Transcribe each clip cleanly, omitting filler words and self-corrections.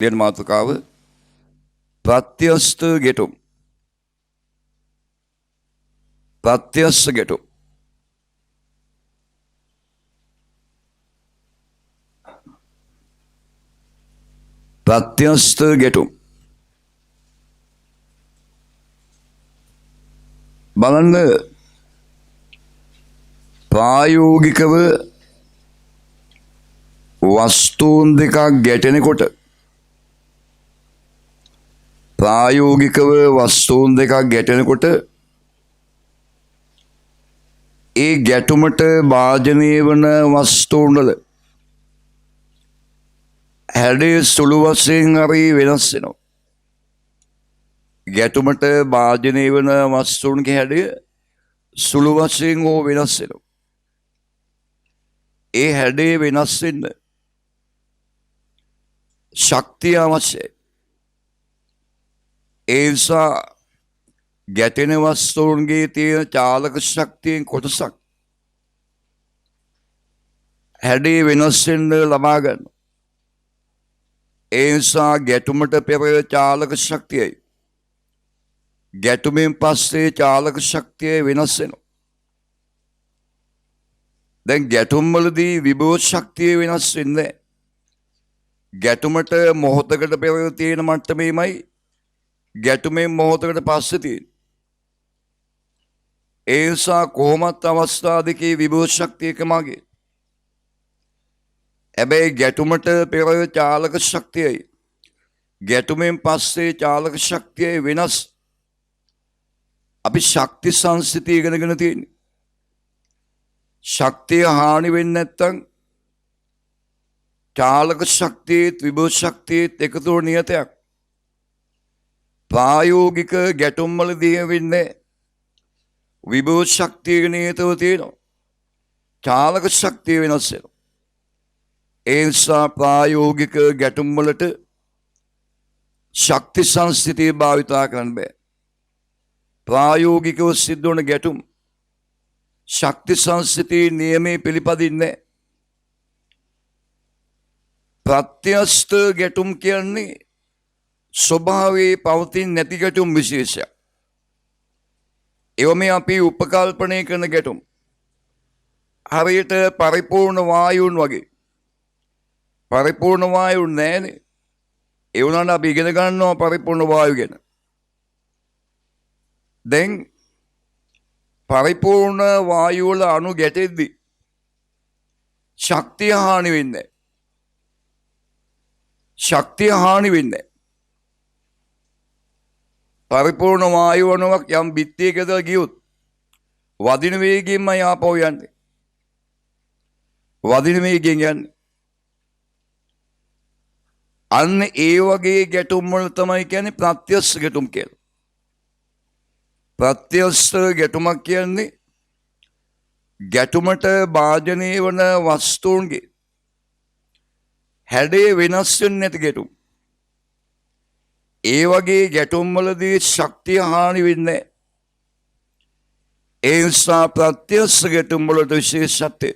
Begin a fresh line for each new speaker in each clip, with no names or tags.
දෙන මාතෘකාව ප්‍රත්‍යස්ත ගැටුම්. ප්‍රත්‍යස්ත ගැටුම්. ප්‍රත්‍යස්ත ගැටුම්. බලන්න ප්‍රායෝගිකව වස්තුන් දෙකක් ගැටෙනකොට ප්‍රායෝගිකව වස්තුන් දෙකක් ගැටෙනකොට ඒ ගැටුමට භාජනය වන වස්තුන් වල හැඩය සුළු වශයෙන් හරි වෙනස් වෙනවා. ගැටුමට භාජනය වන වස්තුන්ගේ හැඩය සුළු වශයෙන් හෝ වෙනස් වෙනවා. ඒ හැඩේ වෙනස් වෙන්න ශක්තිය අවශ්‍යයි. ඒ නිසා ගැටෙන වස්තුන්ගේ තියෙන චාලක ශක්තියෙන් කොටසක් හැඩේ වෙනස් වෙන්න ලබා ගන්න. ඒ නිසා ගැටුමට පෙර චාලක ශක්තියයි ගැටුමෙන් පස්සේ චාලක ශක්තිය වෙනස් වෙනවා. දැන් ගැටුම් වලදී විභව ශක්තිය වෙනස් වෙන්නේ. ගැටුමට මොහොතකට පෙර තියෙන මට්ටමේමයි ගැටුමෙන් මොහොතකට පස්සේ තියෙන. ඒ නිසා කොහොමත් අවස්ථා දෙකේ විභව ශක්තිය එකමගේ. හැබැයි ගැටුමට පෙර චාලක ශක්තියයි ගැටුමෙන් පස්සේ චාලක ශක්තියයි වෙනස්. අපි ශක්ති සංස්ථිතිය ඉගෙනගෙන තියෙන්නේ. ශක්තිය හානි වෙන්නේ නැත්නම් චාලක ශක්තියත් විභව ශක්තියත් එකතු වන නියතයක්. ප්‍රායෝගික ගැටුම් වලදී වෙන්නේ විභව ශක්තිය නියතව තියෙනවා. චාලක ශක්තිය වෙනස් වෙනවා. ඒ නිසා ප්‍රායෝගික ගැටුම් වලට ශක්ති සංස්ථිතිය භාවිතා කරන්න බෑ. ප්‍රායෝගිකව සිද්ධ වන ගැටුම් ශක්ති සංස්ථිතියේ නියමයේ පිළිපදින්නේ. ප්‍රත්‍යස්ත ගැටුම් කියන්නේ ස්වභාවයේ පවතින නැති ගැටුම් විශේෂයක්. ඒව මේ අපි උපකල්පනය කරන ගැටුම්. හරියට පරිපූර්ණ වායුන් වගේ. පරිපූර්ණ වායුන් නැහැනේ. ඒ වුණාට අපි ඉගෙන ගන්නවා පරිපූර්ණ වායු ගැන. දැන් පරිපූර්ණ වායු වල අණු ගැටෙද්දී ශක්තිය හානි වෙන්නේ. ශක්තිය හානි වෙන්නේ. පරිපූර්ණ වායු අණුවක් යම් බිත්තියකද ගියොත් වදින වේගයෙන්ම යාපව යන්නේ. වදින වේගයෙන් යන්නේ. අන්න ඒ වගේ ගැටුම් වල තමයි කියන්නේ ප්‍රත්‍යස්ත ගැටුම් කියලා. ප්‍රත්‍යස්ත ගැටුමක් කියන්නේ ගැටුමට භාජනය වන වස්තුන්ගේ හැඩේ වෙනස් වෙන්නේ නැති ගැටුම්. ඒ වගේ ගැටුම් වලදී ශක්තිය හානි වෙන්නේ. ඒ නිසා ප්‍රත්‍යස්ත ගැටුම් වලට විශේෂත්වය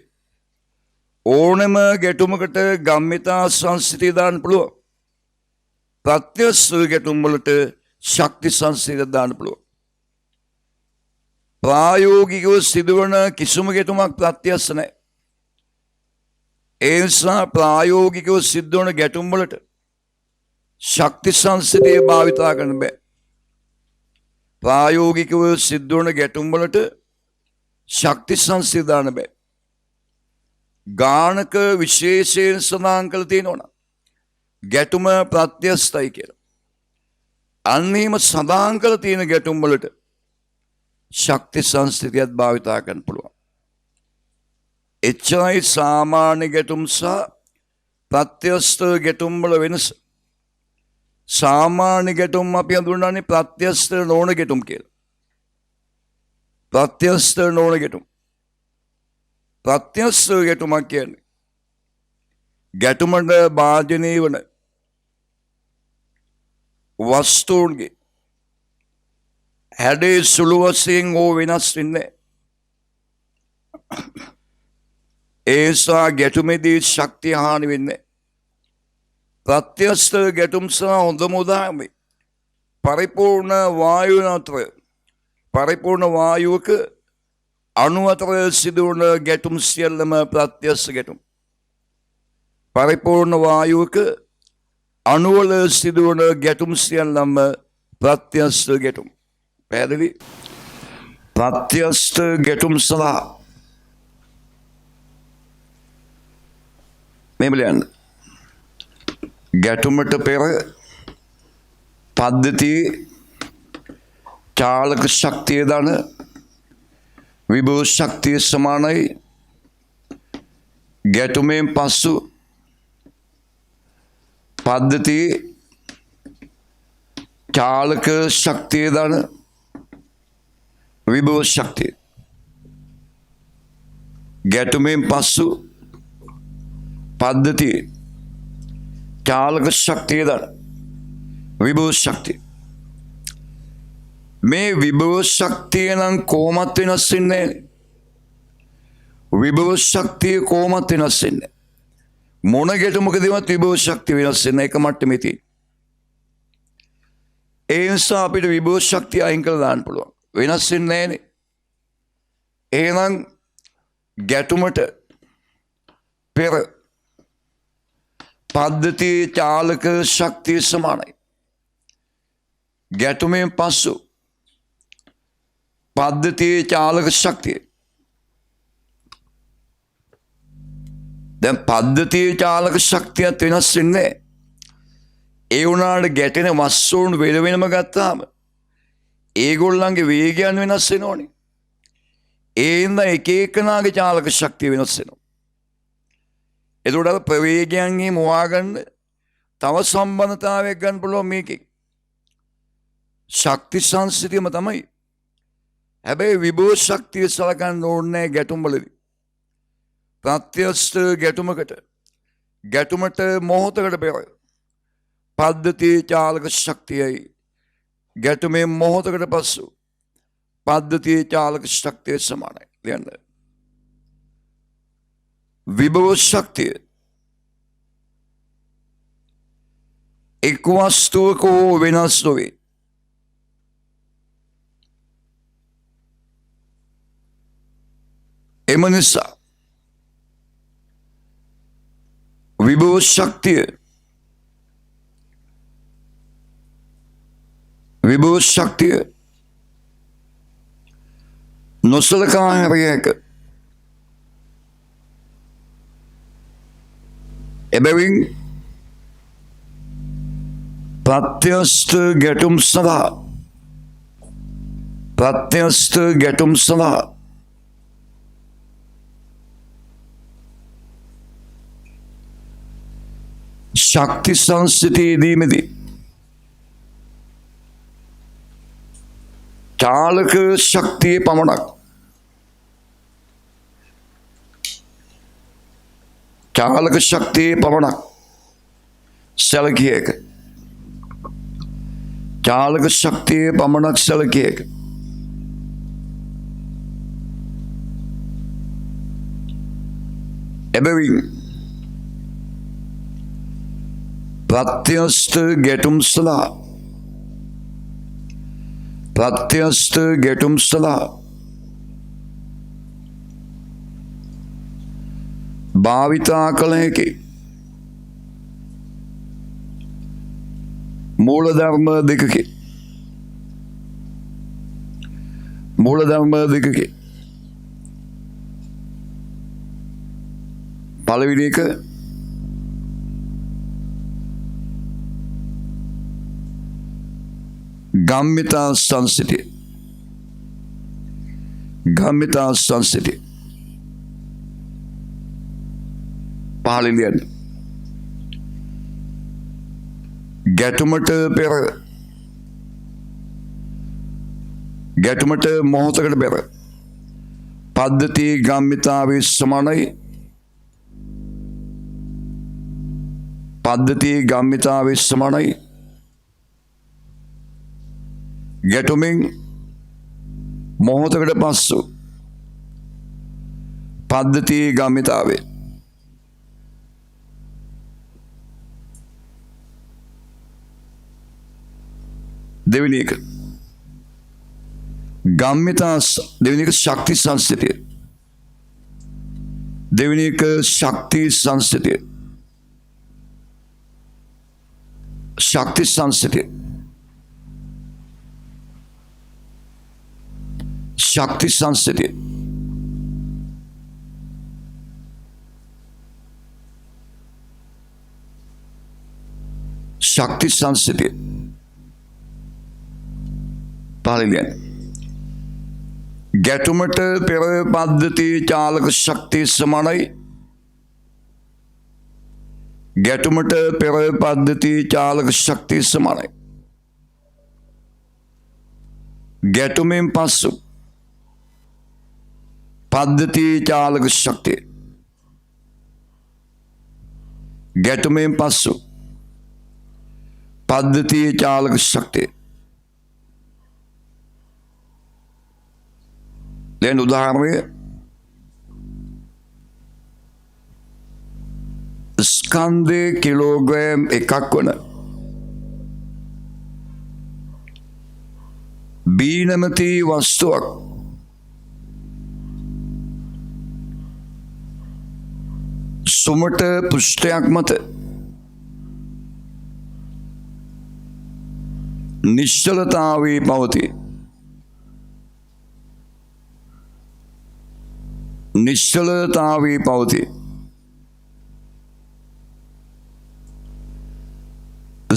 ඕනම ගැටුමකට ගම්මිතා සංස්ථිතිය දාන්න පුළුවන්. ප්‍රත්‍යස්ත ගැටුම් වලට ශක්ති සංස්ථිතිය දාන්න පුළුවන්. ප්‍රායෝගිකව සිදුවන කිසිම ගැටුමක් ප්‍රත්‍යස්ත නැහැ. ඒ නිසා ප්‍රායෝගිකව සිද්ධ වන ගැටුම් වලට ශක්ති සංස්ථිතිය භාවිතා කරන්න බෑ. ප්‍රායෝගිකව සිද්ධ වන ගැටුම් වලට ශක්ති සංස්ථිතිය දාන්න බෑ. ගානක විශේෂයෙන් සඳහන් කළ තියෙනවා ගැටුම ප්‍රත්‍යස්තයි කියලා. අන්නේම සඳහන් කළ තියෙන ගැටුම් වලට ශක්ති සංස්ථිතියත් භාවිතා කරන්න පුළුවන්. එච්චරයි සාමාන්‍ය ගැටුම් සහ ප්‍රත්‍යස්ත ගැටුම් වල වෙනස. සාමාන්‍ය ගැටුම් අපි හඳුන්වන්නේ ප්‍රත්‍යස්ත නොවන ගැටුම් කියලා. ප්‍රත්‍යස්ත නොවන ගැටුම්. ප්‍රත්‍යස්ත ගැටුමක් කියන්නේ ගැටුමට භාජනය වන වස්තුන්ගේ හැඩේ සුළු වශයෙන් හෝ වෙනස් වෙන්නේ. ඒ නිසා ගැටුමේදී ශක්තිය හානි වෙන්නේ. ප්‍රත්‍යස්ත ගැටුම් සහ හොඳම උදාහරණය පරිපූර්ණ වායුව අතර පරිපූර්ණ වායුවක අණු අතර සිදුවන ගැටුම් සියල්ලම ප්‍රත්‍යස්ත ගැටුම්. පරිපූර්ණ වායුවක අණුවල සිදුවන ගැටුම් සියල්ලම ප්‍රත්‍යස්ත ගැටුම්. පැහැදිලි? ප්‍රත්‍යස්ත ගැටුම් සඳහා මේ බලන්න. ගැටුමට පෙර පද්ධති චාලක ශක්තිය දන විභව ශක්තිය සමානයි. ගැටුමෙන් පසු පද්ධති චාලක ශක්තිය දන විභව ශක්තිය. ගැටුමෙන් පසු පද්ධති චාලක ශක්තිය දන විභව ශක්තිය. මේ විභව ශක්තිය නම් කොහොමත් වෙනස් වෙන්නේ නැහැ. විභව ශක්තිය කොහොමත් වෙනස් වෙන්නේ නැහැ. මොන ගැටුමකදීවත් විභව ශක්තිය වෙනස් වෙන්නේ එක මට්ටමේ තියෙන. ඒ නිසා අපිට විභව ශක්තිය අයින් කරලා දාන්න පුළුවන්. වෙනස් වෙන්නේ නැහැනේ. එහෙනම් ගැටුමට පෙර පද්ධති චාලක ශක්තිය සමානයි. ගැටුමෙන් පසු පද්ධති චාලක ශක්තිය. දැන් පද්ධති චාලක ශක්තියත් වෙනස් වෙන්නේ. ඒ වුණාට ගැටෙන වස්තුන් වෙන වෙනම ගත්තාම ඒගොල්ලන්ගේ වේගයන් වෙනස් වෙනෝනේ. ඒ හින්දා එක එකනාගේ චාලක ශක්තිය වෙනස් වෙනවා. එතකොට ප්‍රවේගයන්ගේ මොවා ගන්න තව සම්බන්ධතාවයක් ගන්න පුළුවන් මේකෙන්. ශක්ති සංසිතියම තමයි. හැබැයි විභව ශක්තිය සලකන්න ඕනේ ගැටුම් වලදී. ප්‍රත්‍යස්ත ගැටුමට මොහොතකට පෙර පද්ධති චාලක ශක්තියයි ගැටුමේ මොහොතකට පසු පද්ධති චාලක ශක්තිය සමානයි. ලියන්න. විභව ශක්තිය එක් වස්තුවක වෙනස් නොවේ. එම නිසා විභව ශක්තිය නොසලකා හැරිය හැක. එබැවින් ප්‍රත්‍යස්ත ගැටුම් සඳහා ශක්ති සංසිතියේදීමේදී චාලක ශක්තිය පමණක් සැලකිය හැක. චාලක ශක්තිය පමණක් සැලකිය හැක. එබැවින් ප්‍රත්‍යස්ත ගැටුම් සඳහා භාවිතා කළ හැකි මූලධර්ම දෙකකි. පළවෙනි එක ගම්මිතා සංසිතිය. පහලින් ලියන්න. ගැටුමට මොහොතකට පෙර පද්ධති ගම්මිතාවේ සමානයි. ගැටුමින් මොහොතකට පස්සු පද්ධති ගම්මිතාවේ දෙවෙනි එක ගම්මිතා දෙවෙනි එක ශක්ති සංස්ථිතිය දෙවෙනි එක ශක්ති සංස්ථිතිය ශක්ති සංස්ථිතිය ශක්ති සංස්ථිතිය ශක්ති සංස්ථිතිය පාලිලියන් ගැටුමට පෙර පද්ධති චාලක ශක්තිය සමානයි ගැටුමට පෙර පද්ධති චාලක ශක්තිය සමානයි ගැටුමෙන් පසු පද්ධති චාලක ශක්තිය ගැටුමෙන් පසු පද්ධති චාලක ශක්තිය දැන් උදාහරණය ස්කන්ධය කිලෝග්‍රෑම් එකක් වන බී නැමැති වස්තුවක් සුමට පෘෂ්ඨයක් මත නිශ්චලතාවී පවතී නිශ්චලතාවී පවතී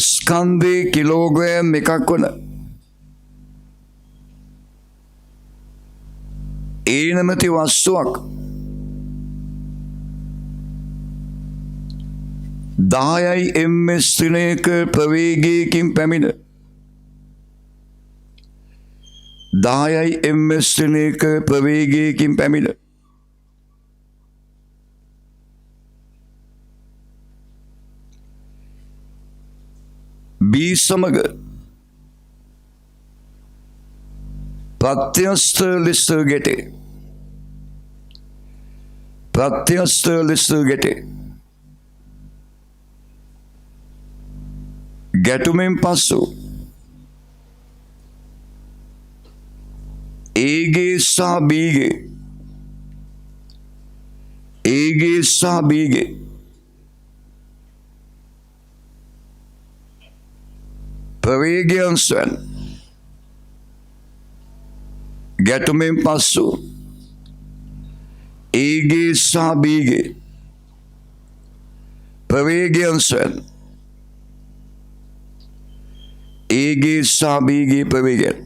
ස්කන්ධය කිලෝග්‍රෑම් එකක් වන ඒ නැමැති වස්තුවක් 10 ms දිනයක ප්‍රවේගයකින් පැමිණ 10 ms දිනයක ප්‍රවේගයකින් පැමිණ බී සමග ප්‍රත්‍යස්ත ලෙස ගැටේ ප්‍රත්‍යස්ත ලෙස ගැටේ ගැටුමෙන් පසු ඒගේ සහ බීගේ ඒගේ සහ බීගේ ප්‍රවේගයන් ස්වයන් ගැටුමෙන් පසු ඒගේ සහ බීගේ ප්‍රවේගයන් ස්වයන් ඒගේ සහ බීගේ ප්‍රවේගයන්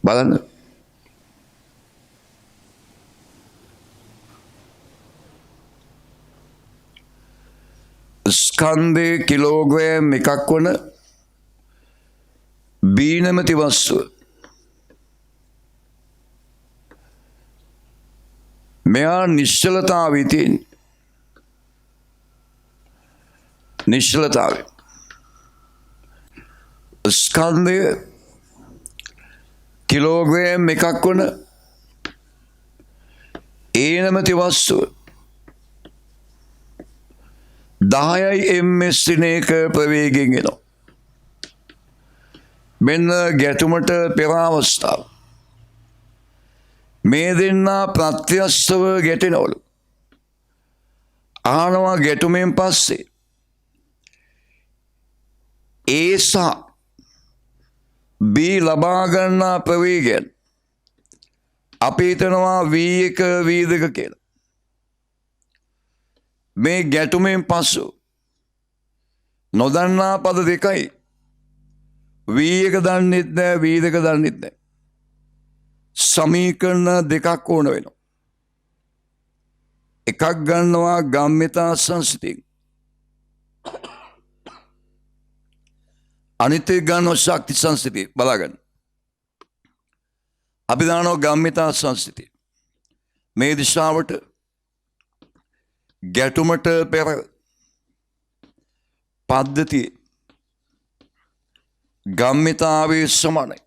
බලන්න ස්කන්ධය කිලෝග්‍රෑම් එකක් වන බී නැමැති වස්තුව මෙයා නිශ්චලතාවී තියෙන්නේ නිශ්චලතාවය ස්කන්ධය කිලෝග්‍රෑම් එකක් වන ඒ නැමැති වස්තුව 10 ms දිනයක ප්‍රවේගයෙන් එනවා මෙන්න ගැටුමට පෙර අවස්ථාව මේ දෙන්නා ප්‍රත්‍යස්තව ගැටෙනවලු අහනවා ගැටුමෙන් පස්සේ ඒ සහ බී ලබා ගන්නා ප්‍රවේගයන් අපි හිතනවා V1 V2 කියලා මේ ගැටුමෙන් පසු නොදන්නා පද දෙකයි V1 දන්නෙත් නැහැ V2 දන්නෙත් නැහැ සමීකරණ දෙකක් ඕන වෙනවා එකක් ගන්නවා ගම්මිතා සංස්ථිතියෙන් අනිත් එක ගන්නවා ශක්ති සංස්ථිතිය බලාගන්න අපි දානවා ගම්මිතා සංස්ථිතිය මේ දිශාවට ගැටුමට පෙර පද්ධතිය ගම්මිතාවේ සමානයි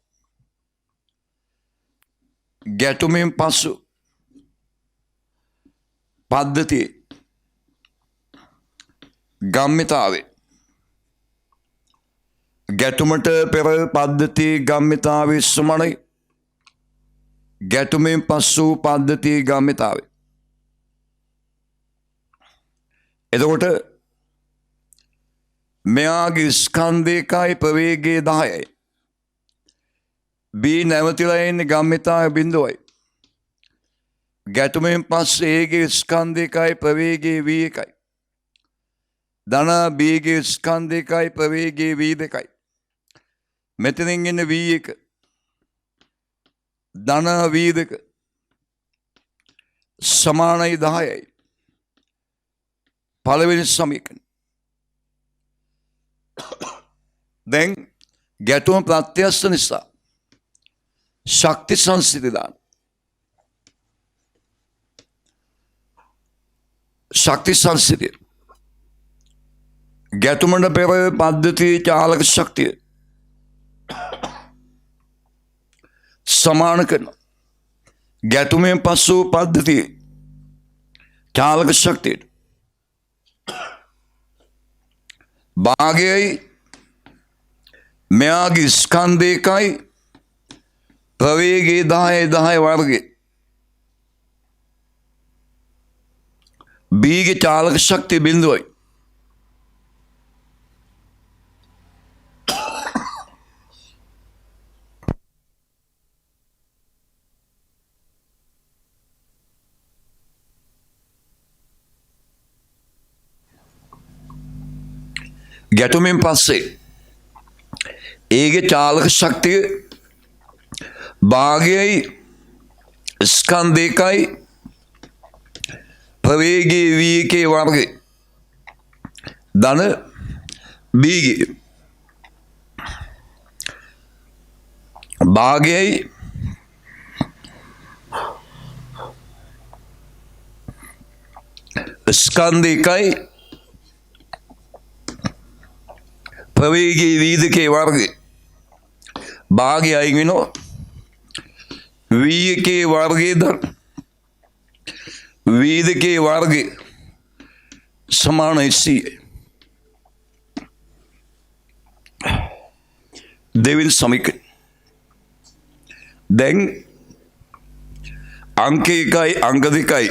ගැටුමෙන් පසු පද්ධතිය ගම්මිතාවේ ගැටුමට පෙර පද්ධති ගම්මිතාවේ සමානයි ගැටුමෙන් පසු පද්ධති ගම්මිතාවේ. එතකොට මෙයාගේ ස්කන්ධයකයි ප්‍රවේගයේ 10යි. B නැවතිලා ඉන්නේ ගම්මිතාවේ 0යි. ගැටුමෙන් පස්සේ ඒගේ ස්කන්ධයකයි ප්‍රවේගයේ V1යි. ධන Bගේ ස්කන්ධයකයි ප්‍රවේගයේ V2යි. මෙතනින් ඉන්නේ V1 ධන V2 සමානයි 10යි. පළවෙනි සමීකරණ. දැන් ගැටුම ප්‍රත්‍යස්ත නිසා ශක්ති සංසිද්ධි දාන. ශක්ති සංසිද්ධිය ගැටුමට පෙර පද්ධති චාලක ශක්තිය සමාන කරන ගැටුමෙන් පසු පද්ධති චාලක ශක්තියට භාගයයි මෙයාගේ ස්කන්ධයකයි ප්‍රවේගයේ 10 වර්ගය Bගේ චාලක ශක්තිය 0යි. ගැටුමෙන් පස්සේ ඒගේ චාලක ශක්තිය භාගයයි ස්කන්ධයකයි ප්‍රවේගයේ V1 වර්ගය ධන Bගේ භාගයයි ස්කන්ධයකයි ප්‍රවේගයේ V2 වර්ගය භාගය අයින් වෙනවා V1 වර්ගයේ ධන V2 වර්ගය සමානයි C. දෙවෙනි සමීකරණ. දැන් අංක 1යි අංක 2යි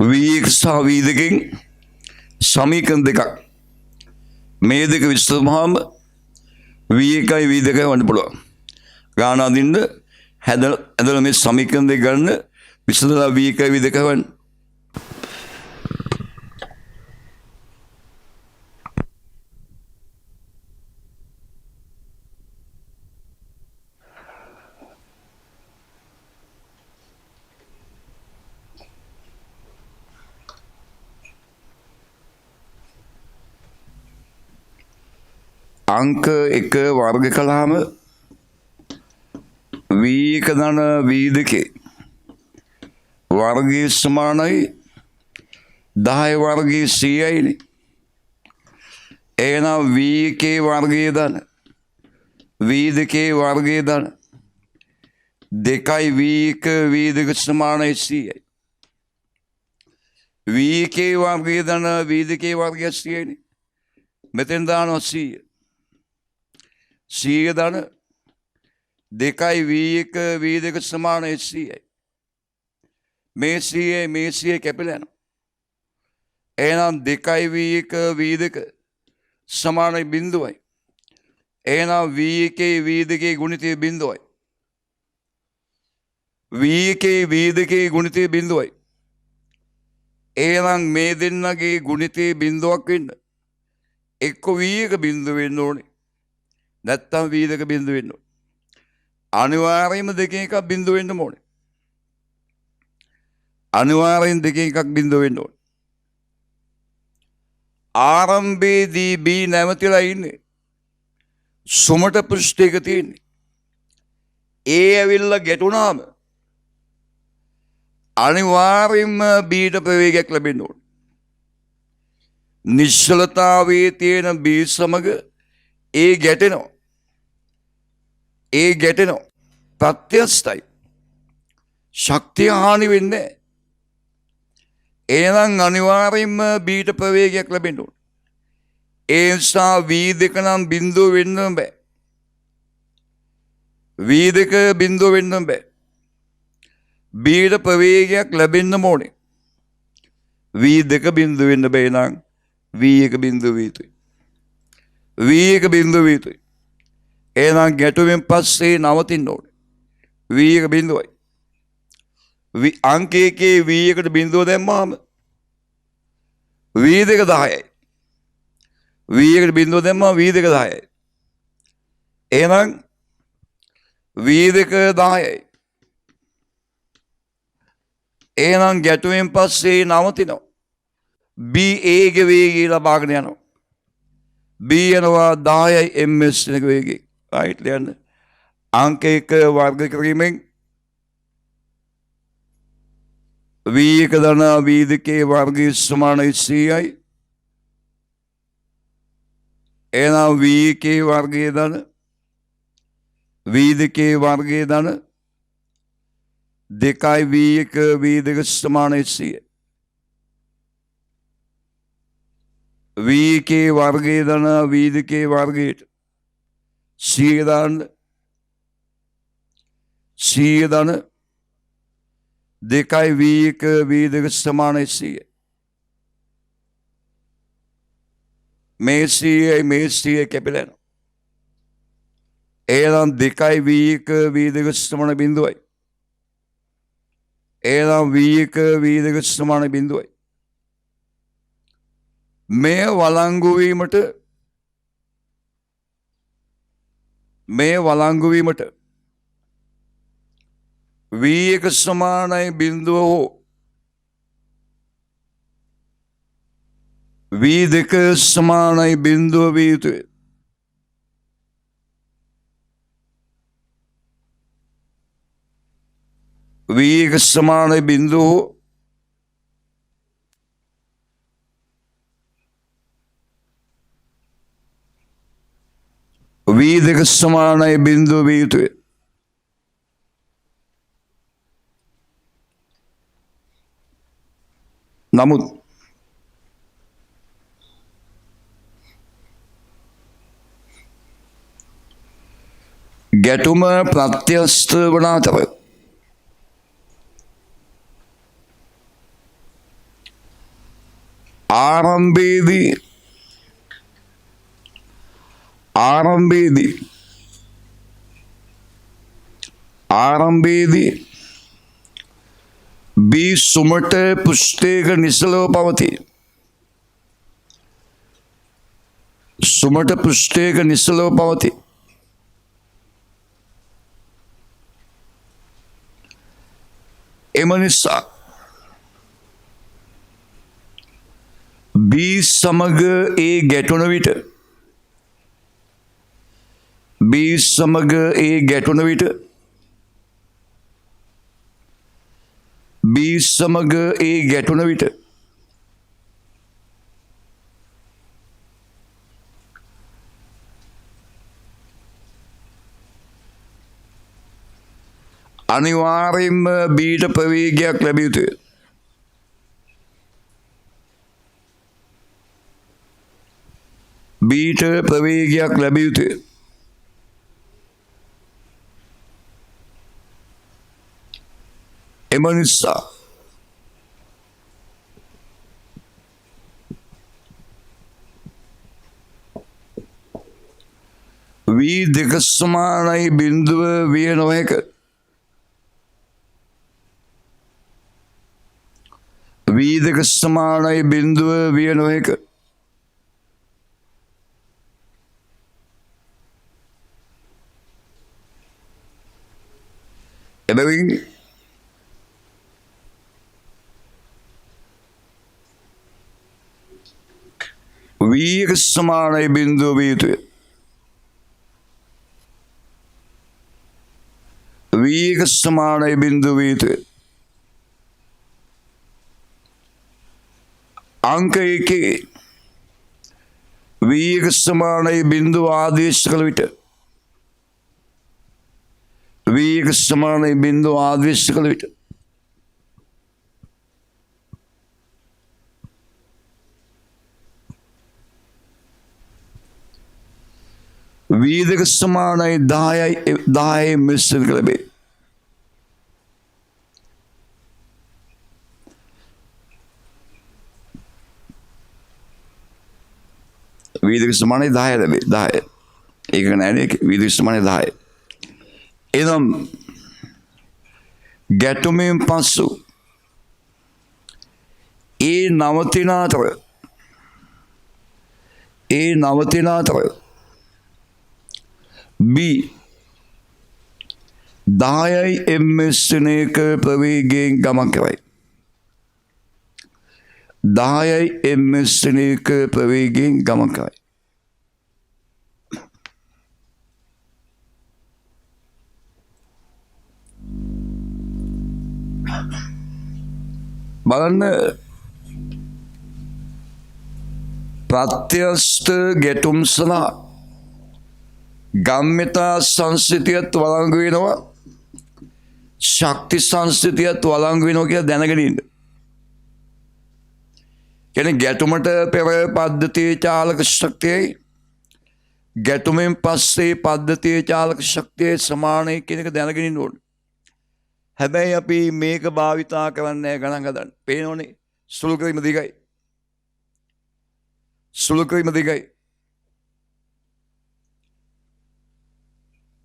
V1 සහ V2 සමීකරණ දෙකක්. මේ දෙක විසඳුමම V1යි V2යි වන්න පුළුවන්. ගාන අදින්න හැදලා මේ සමීකරණ දෙක ගන්න විසඳලා V1යි V2යි වන්න. අංක 1 වර්ග කළාම V1 ධන V2 වර්ගයේ සමානයි 10 වර්ගයේ CIනේ. එහෙනම් V1 වර්ගයේ ධන V2 වර්ගයේ ධන 2යි V1 V2 සමානයි CI. V1 වර්ගයේ ධන V2 වර්ගයේ CIනේ. මෙතෙන් දානවා 100. 100 ධන 2යි V1 V2 සමානයි 100යි. මේ 100 කැපිලා යනවා. එහෙනම් 2යි V1 V2 සමානයි 0යි. එහෙනම් V1 V2 ගුණිතය 0යි. V1 V2 ගුණිතය 0යි. එහෙනම් මේ දෙන්නගේ ගුණිතය 0ක් වෙන්න එක්ක V1 බිඳුව වෙන්න ඕනේ. නැත්තම් V2 බිඳුව වෙන්න ඕනේ. අනිවාර්යයෙන්ම දෙකෙන් එකක් බිඳුව වෙන්න ඕනේ. අනිවාර්යෙන් දෙකෙන් එකක් බිඳුව වෙන්න ඕනේ. ආරම්භයේදී B නැවතිලා ඉන්නේ. සුමට පෘෂ්ඨයක තියෙන්නේ. A ඇවිල්ලා ගැටුණාම අනිවාර්යෙන්ම Bට ප්‍රවේගයක් ලැබෙන්න ඕනේ. නිශ්චලතාවයේ තියෙන B සමග A ගැටෙනවා. A ගැටෙනවා. ප්‍රත්‍යස්තයි. ශක්තිය හානි වෙන්නේ නැහැ. එහෙනම් අනිවාර්යෙන්ම Bට ප්‍රවේගයක් ලැබෙන්න ඕනේ. ඒ නිසා V2 නම් බිඳුව වෙන්න බෑ. V2 බිඳුව වෙන්න බෑ. බීට ප්‍රවේගයක් ලැබෙන්න ඕනේ. V2 බිඳුව වෙන්න බෑ නම් V1 බිඳුව විය යුතුයි. V1 බිඳුව විය යුතුයි. එහෙනම් ගැටුමෙන් පස්සේ නවතින්න ඕනේ. V1 බිඳුවයි. අංක 1 V1ට බිඳුව දැම්මාම V2 10යි. V1ට බිඳුව දැම්මාම V2 10යි. එහෙනම් V2 10යි. එහෙනම් ගැටුමෙන් පස්සේ නවතිනවා. B A ගේ වේගය ලබාගෙන යනවා. B යනවා 10යි ms එක වේගයෙන්. රයිට් ලියන්න. අංක 1 වර්ග කිරීමෙන් V1 ධන V2 වර්ගය සමාන 100යි. එහෙනම් V1 වර්ගය ධන V2 වර්ගය ධන 2යි V1 V2 සමාන 100යි. V1 වර්ගය ධන V2 වර්ගයට 100 දාන්න. 100 ධන 2යි V1 V2 සමාන 100යි. මේ 100යි මේ 100යි කැපිලා යනවා. එහෙනම් 2යි V1 V2 සමාන බිඳුවයි. එහෙනම් V1 V2 සමාන බිඳුවයි. මේ වළංගු වීමට V1 සමානයි බිඳුව හෝ V2 සමානයි බිඳුව විය යුතුයි. V1 සමානයි බිඳුව හෝ V2 සමානයි බිඳුව විය යුතුයි. නමුත් ගැටුම ප්‍රත්‍යස්ත වන අතර ආරම්භයේදී B සුමට පෘෂ්ඨයක නිසලව පවතී. සුමට පෘෂ්ඨයක නිසලව පවතී. එම නිසා B සමග A ගැටුණ විට B සමග A ගැටුණ විට B සමග A ගැටුණ විට අනිවාර්යෙන්ම Bට ප්‍රවේගයක් ලැබිය යුතුය. Bට ප්‍රවේගයක් ලැබිය යුතුය. එම නිසා V2 සමානයි බිඳුව විය නොහැක. V2 සමානයි බිඳුව විය නොහැක. එබැවින් V1 සමානයි බිඳුව විය යුතුය. V1 සමානයි බිඳුව විය යුතුය. අංක 1 V1 සමානයි බිඳුව ආදේශ කළ විට V1 සමානයි බිඳුව ආදේශ කළ විට වීදක සමානයි 10යි මිශ්‍ර කළ බැවි. වීදක සමානයි 10 ලැබේ 10. ඒක නෑනේ වීදක සමානයි 10. එනම් ගැටුමෙන් පසු ඒ නවතින අතර B 10යි ms එක ප්‍රවේගයෙන් ගමන් කරයි. 10යි ms එක ප්‍රවේගයෙන් ගමන් කරයි. බලන්න ප්‍රත්‍යස්ථ ගැටුම් සඳහා ගම්මිතා සංස්කෘතියත් වළංගු වෙනවා ශක්ති සංස්කෘතියත් වළංගු වෙනවා කියලා දැනගෙන ඉන්න. කියන්නේ ගැටුමට පෙර පද්ධතියේ චාලක ශක්තියයි ගැටුමෙන් පස්සේ පද්ධතියේ චාලක ශක්තිය සමානයි කියන එක දැනගෙන ඉන්න ඕනේ. හැබැයි අපි මේක භාවිතා කරන්නේ ගණන් ගන්න. පේනෝනේ සුළු කිරීම දිගයි. සුළු කිරීම දිගයි.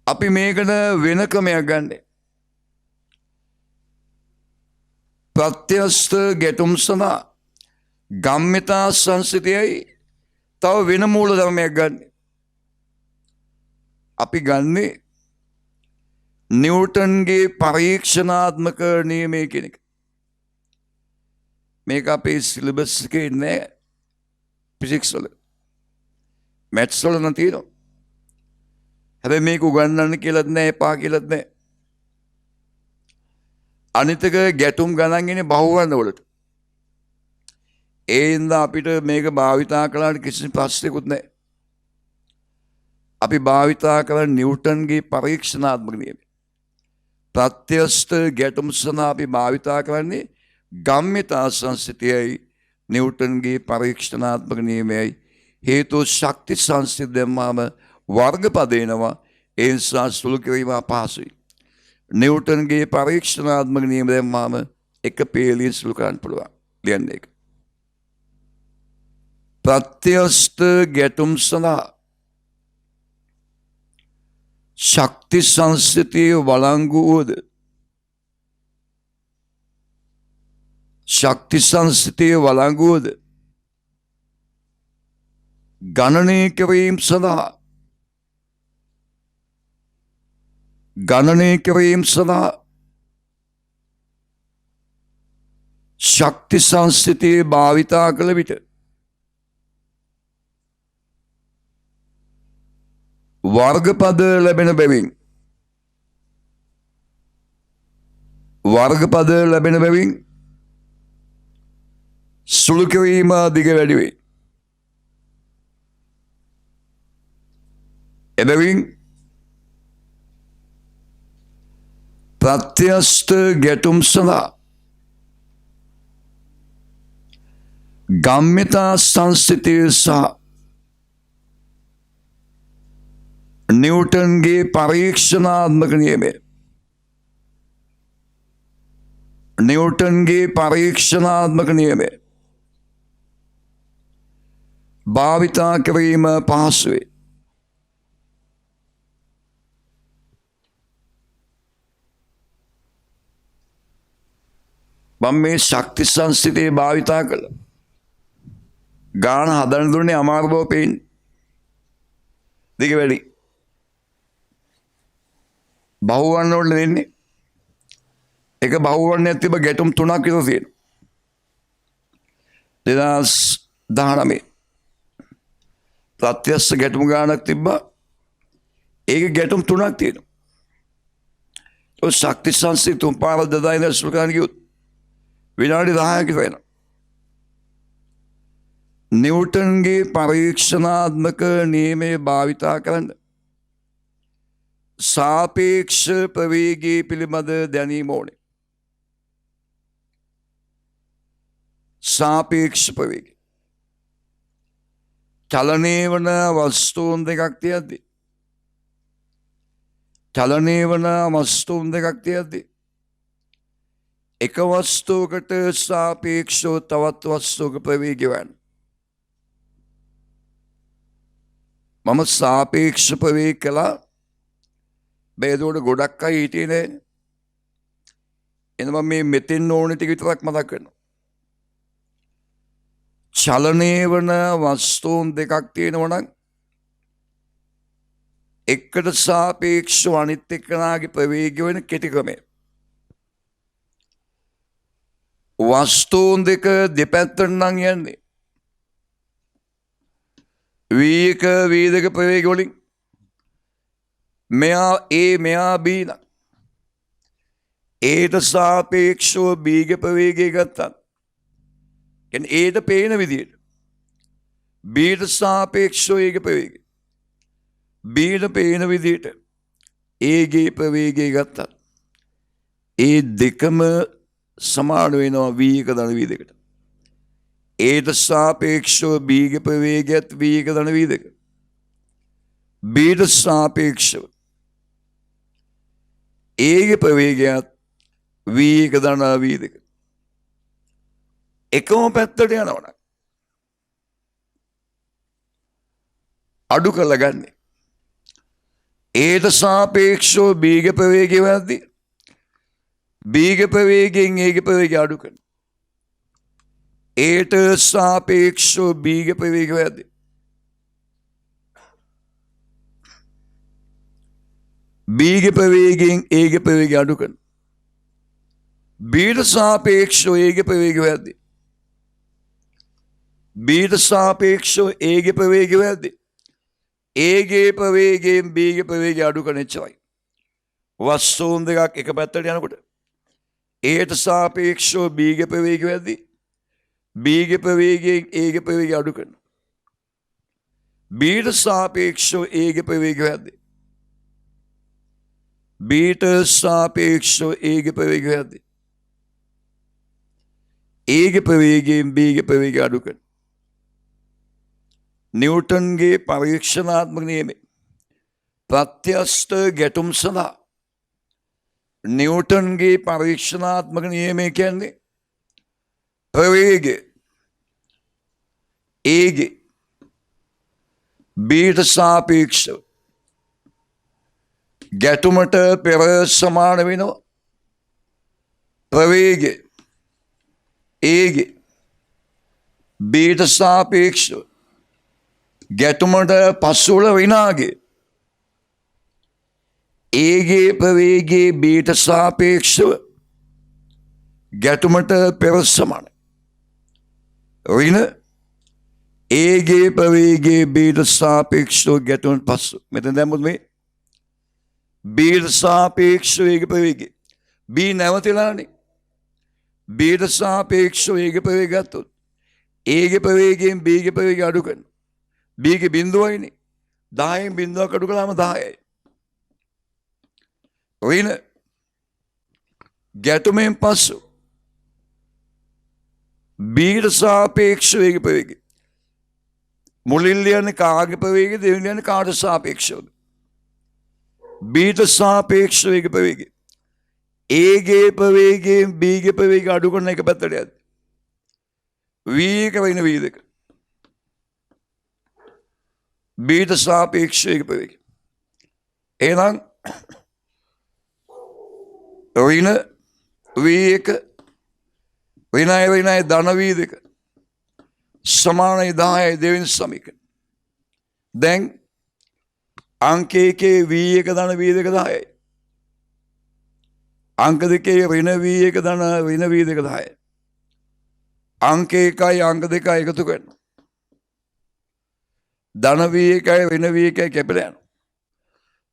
අපි මේකට වෙන ක්‍රමයක් ගන්න. ප්‍රත්‍යස්ථ ගැටුම් සඳහා ගම්මිතා සංස්කෘතියයි තව වෙන මූල ධර්මයක් ගන්න. අපි ගන්නේ නිව්ටන්ගේ පරීක්ෂණාත්මක නියමය කියන එක. මේක අපේ සිලබස් එකේ නෑ. ෆිසික්ස් වල මැත්ස් වල නම් තියෙනවා. හැබැයි මේක උගන්වන්න කියලාත් නෑ එපා කියලාත් නෑ. අනිතක ගැටුම් ගණන් ඉන්නේ බහුවර්ණ වලට. ඒ හින්දා අපිට මේක භාවිතා කළාට කිසි ප්‍රශ්නයක්වත් නෑ. අපි භාවිතා කරන නිව්ටන්ගේ පරීක්ෂණාත්මක නියමය. ප්‍රත්‍යස්ථ ගැටුම් සඳහා අපි භාවිතා කරන්නේ ගම්මිතා සංස්කෘතියයි නිව්ටන්ගේ පරීක්ෂණාත්මක නියමයයි. හේතුව ශක්ති සංස්කෘතිය දැම්මාම වර්ගපද එනවා. ඒ නිසා සුළු කිරීම අපහසුයි. නිව්ටන්ගේ පරීක්ෂණාත්මක නියම දැම්මාම එක පේලියෙන් සුළු කරන්න පුළුවන්. ලියන්න එක. ප්‍රත්‍යස්ථ ගැටුම් සඳහා ශක්ති සංස්කෘතිය වළංගු වූද ශක්ති සංස්කෘතිය වළංගු වූද ගණනය කිරීම සඳහා ශක්ති සංස්කෘතිය භාවිතා කළ විට වර්ගපද ලැබෙන බැවින් සුළු කිරීම දිග වැඩි වේ. එබැවින් ප්‍රත්‍යස්ථ ගැටුම් සඳහා ගම්මිතා සංස්කෘතිය සහ නිව්ටන්ගේ පරීක්ෂණාත්මක නියමය භාවිතා කිරීම පහසු වේ. මම මේ ශක්ති සංස්කෘතිය භාවිතා කළා. ගාන හදන්න දුන්නේ අමාරු බව පේන්නේ. දිග වැඩි. බහුවර්ණ වල දෙන්නේ. එක බහුවර්ණයක් තිබ්බ ගැටුම් 3ක් විතර තියෙනවා. 2019 ප්‍රත්‍යස්ථ ගැටුම් ගානක් තිබ්බා. ඒක ගැටුම් 3ක් තියෙනවා. ඒ ශක්ති සංස්කෘතිය තුන් පාරක් දදා ඉඳලා සුළු කරන්න ගියොත් විනාඩි 10ක වෙනවා. නිව්ටන්ගේ පරීක්ෂණාත්මක නියමය භාවිතා කරන්න සාපේක්ෂ ප්‍රවේගය පිළිබඳ දැනීම ඕනේ. සාපේක්ෂ ප්‍රවේගය. චලනය වන වස්තුන් දෙකක් තියද්දී චලනය වන වස්තුන් දෙකක් තියද්දී එක වස්තුවකට සාපේක්ෂව තවත් වස්තුවක ප්‍රවේගය වෙන. මම සාපේක්ෂ ප්‍රවේග කළා. බේදෝඩ ගොඩක් අය හිටියේ නෑ. එනවා මේ මෙතෙන් ඕන ටික විතරක් මතක් කරනවා. චලනය වන වස්තුන් දෙකක් තියෙනවා නම් එකට සාපේක්ෂව අනිත් එක්කනාගේ ප්‍රවේගය වෙන කෙටි ක්‍රමය. වස්තුන් දෙක දෙපැත්තට නම් යන්නේ V1 V2 ප්‍රවේග වලින්. මෙයා A මෙයා B නම් Aට සාපේක්ෂව B ගේ ප්‍රවේගය ගත්තා. කියන්නේ Aට පේන විදියට Bට සාපේක්ෂව A ගේ ප්‍රවේගය Bට පේන විදියට A ගේ ප්‍රවේගය ගත්තා. ඒ දෙකම සමාන වෙනවා V1 ධන V2කට. Aට සාපේක්ෂව B ගේ ප්‍රවේගයත් V1 ධන V2. Bට සාපේක්ෂව A ගේ ප්‍රවේගයත් V1 ධන V2. එකම පැත්තට යනවනම් අඩු කරලා ගන්න. Aට සාපේක්ෂව B ගේ ප්‍රවේගය වලදී B ගේ ප්‍රවේගයෙන් A ගේ ප්‍රවේගය අඩු කරන. Aට සාපේක්ෂව B ගේ ප්‍රවේගය වලදී B ගේ ප්‍රවේගයෙන් A ගේ ප්‍රවේගය අඩු කරන. Bට සාපේක්ෂව A ගේ ප්‍රවේගය වලදී Bට සාපේක්ෂව A ගේ ප්‍රවේගය වලදී A ගේ ප්‍රවේගයෙන් B ගේ ප්‍රවේගය අඩු කරන එච්චරයි. වස්තුන් දෙකක් එක පැත්තට යනකොට Aට සාපේක්ෂව B ගේ ප්‍රවේගය වලදී B ගේ ප්‍රවේගයෙන් A ගේ ප්‍රවේගය අඩු කරන. Bට සාපේක්ෂව A ගේ ප්‍රවේගය වලදී Bට සාපේක්ෂව A ගේ ප්‍රවේගය වලදී A ගේ ප්‍රවේගයෙන් B ගේ ප්‍රවේගය අඩු කරන. නිව්ටන්ගේ පරීක්ෂණාත්මක නියමය ප්‍රත්‍යස්ථ ගැටුම් සඳහා නිව්ටන්ගේ පරීක්ෂණාත්මක නියමය කියන්නේ ප්‍රවේගය A ගේ Bට සාපේක්ෂව ගැටුමට පෙර සමාන වෙනවා ප්‍රවේගය A ගේ Bට සාපේක්ෂව ගැටුමට පසුවල විනාගේ A ගේ ප්‍රවේගයේ Bට සාපේක්ෂව ගැටුමට පෙර සමාන ඍණ A ගේ ප්‍රවේගයේ Bට සාපේක්ෂව ගැටුමට පසු. මෙතන දැම්මොත් මේ Bට සාපේක්ෂව A ගේ ප්‍රවේගය B නැවතිලානේ. Bට සාපේක්ෂව A ගේ ප්‍රවේගය ගත්තොත් A ගේ ප්‍රවේගයෙන් B ගේ ප්‍රවේගය අඩු කරනවා. B ගේ බිඳුවයිනේ 10න් බිඳුවක් අඩු කළාම 10යි. ඍණ ගැටුමෙන් පසු Bට සාපේක්ෂව A ගේ ප්‍රවේගය මුලින් ලියන්නේ කාගේ ප්‍රවේගයද දෙවෙනි ලියන්නේ කාට සාපේක්ෂවද? Bට සාපේක්ෂව A ගේ ප්‍රවේගය A ගේ ප්‍රවේගයෙන් B ගේ ප්‍රවේගය අඩු කරන එක පැත්තට යද්දී V1 වෙන V2 Bට සාපේක්ෂව A ගේ ප්‍රවේගය. එහෙනම් ඍණ V1 ඍණයි ධන V2 සමානයි 10යි දෙවෙනි සමීකරණ. දැන් අංක 1 V1 ධන V2 10යි. අංක 2 ඍණ V1 ධන ඍණ V2 10යි. අංක 1යි අංක 2යි එකතු කරනවා. ධන V1යි ඍණ V1යි කැපිලා යනවා.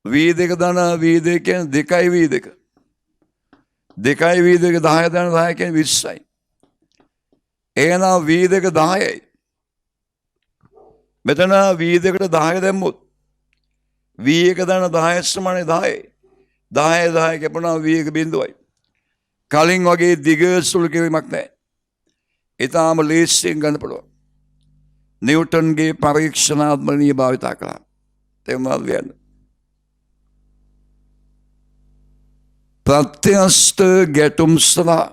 V2 ධන V2 කියන්නේ 2යි V2. 2යි V2 10 ධන 10 කියන්නේ 20යි. එහෙනම් V2 10යි. මෙතන V2කට 10 දැම්මොත් V1 ධන 10 සමානයි 10යි. 10 10 කැපුණා V1 බිඳුවයි. කලින් වගේ දිග සුළු කිරීමක් නැහැ. ඊටාම ලේසියෙන් ගන්න පුළුවන්. නිව්ටන්ගේ පරීක්ෂණාත්මක නියම භාවිත කළා. තේරුණාද කියන්නේ? ප්‍රත්‍යස්ත ගැටුම් සඳහා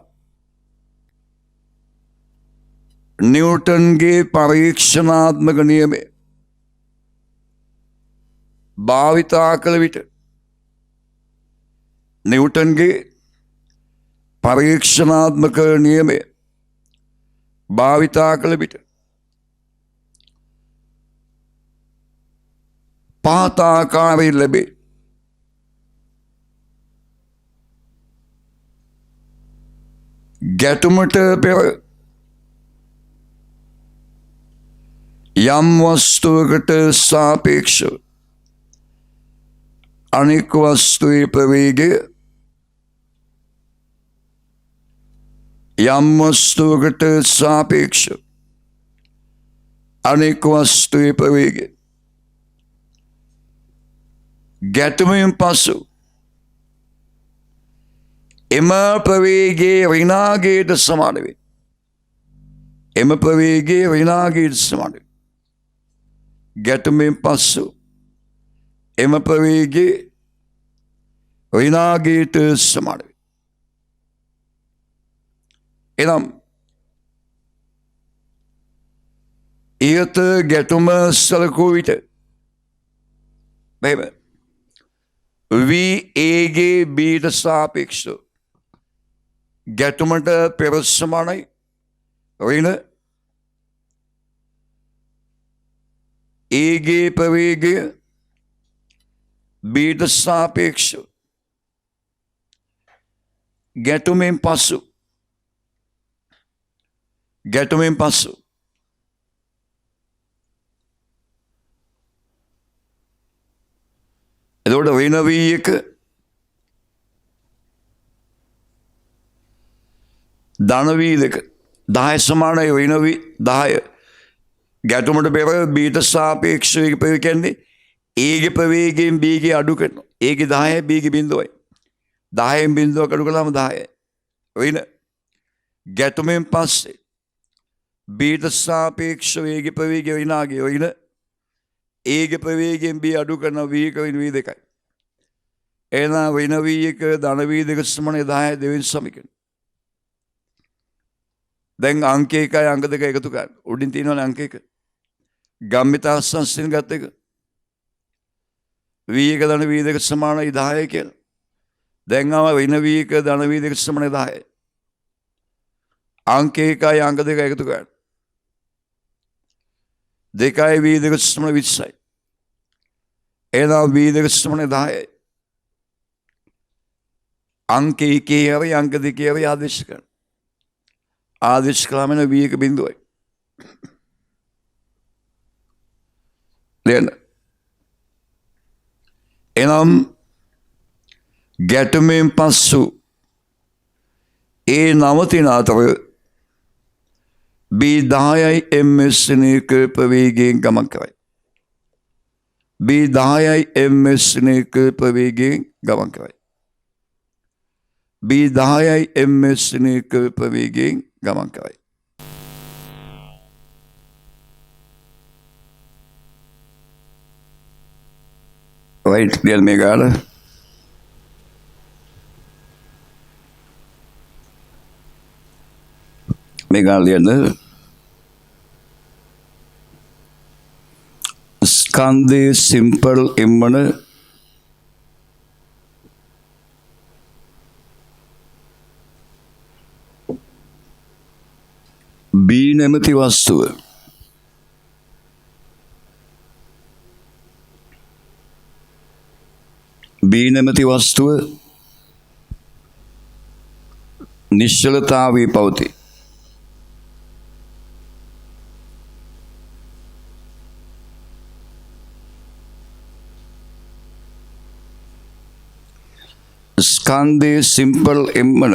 නිව්ටන්ගේ පරීක්ෂණාත්මක නියමය භාවිතා කළ විට නිව්ටන්ගේ පරීක්ෂණාත්මක නියමය භාවිතා කළ විට පහත ආකාරයෙන් ලැබේ. ගැටුමට පෙර යම් වස්තුවකට සාපේක්ෂව අනෙක් වස්තුවේ ප්‍රවේගය යම් වස්තුවකට සාපේක්ෂව අනෙක් වස්තුවේ ප්‍රවේගය ගැටුමෙන් පසු එම ප්‍රවේගයේ ඍණාගයට සමාන වේ. එම ප්‍රවේගයේ ඍණාගයට සමාන වේ. ගැටුමෙන් පසු එම ප්‍රවේගයේ ඍණාගයට සමාන වේ. එනම් ඉහත ගැටුම සලකූ විට මෙහෙම VAගේ Bට සාපේක්ෂව ගැටුමට පෙර සමානයි ඍණ Aගේ ප්‍රවේගය Bට සාපේක්ෂව ගැටුමෙන් පසු එතකොට ඍණ V1 ධන V2 10 සමානයි ඍණ V10 ගැටුමට පෙර Bට සාපේක්ෂව කියන්නේ Aගේ ප්‍රවේගයෙන් Bගේ අඩු කරනවා. Aගේ 10යි Bගේ 0යි. 10න් 0ක් අඩු කළාම 10යි. ඍණ ගැටුමෙන් පස්සේ Bට සාපේක්ෂව Aගේ ප්‍රවේගය ඍණාගේ ඍණ Aගේ ප්‍රවේගයෙන් B අඩු කරන V1 V2යි. එහෙනම් ඍණ V1 ධන V2 සමාන 10 දෙවෙනි සමීකරණය. දැන් අංක 1යි අංක 2 එකතු කරන්න. උඩින් තියෙනවනේ අංක 1. ගම්මිතා සංස්ථෙන් ගත්ත එක. V1 ධන V2 සමානයි 10 කියලා. දැන් ආව ඍණ V1 ධන V2 සමානයි 10. අංක 1යි අංක 2 එකතු කරන්න. 2යි V2 සමාන 20යි. එහෙනම් V2 සමාන 10යි. අංක 1 හරි අංක 2 හරි ආදේශ කරන්න. ආදේශ කළාම එන V1 බිඳුවයි. දැන් එනම් ගැටුමෙන් පසු ඒ නවතින අතර B10යි ms එක ප්‍රවේගයෙන් ගමන් කරයි. B10යි ms එක ප්‍රවේගයෙන් ගමන් කරයි. B10යි ms එක ප්‍රවේගයෙන් ගමන් කරයි. right ලියන්න මේ ගාන ලියන්න ස්කන්ධයේ සිම්පල් එම්මන B නැමැති වස්තුව නිශ්චලතාවයේ පවතී. ස්කන්ධයේ සිම්පල් එම්මන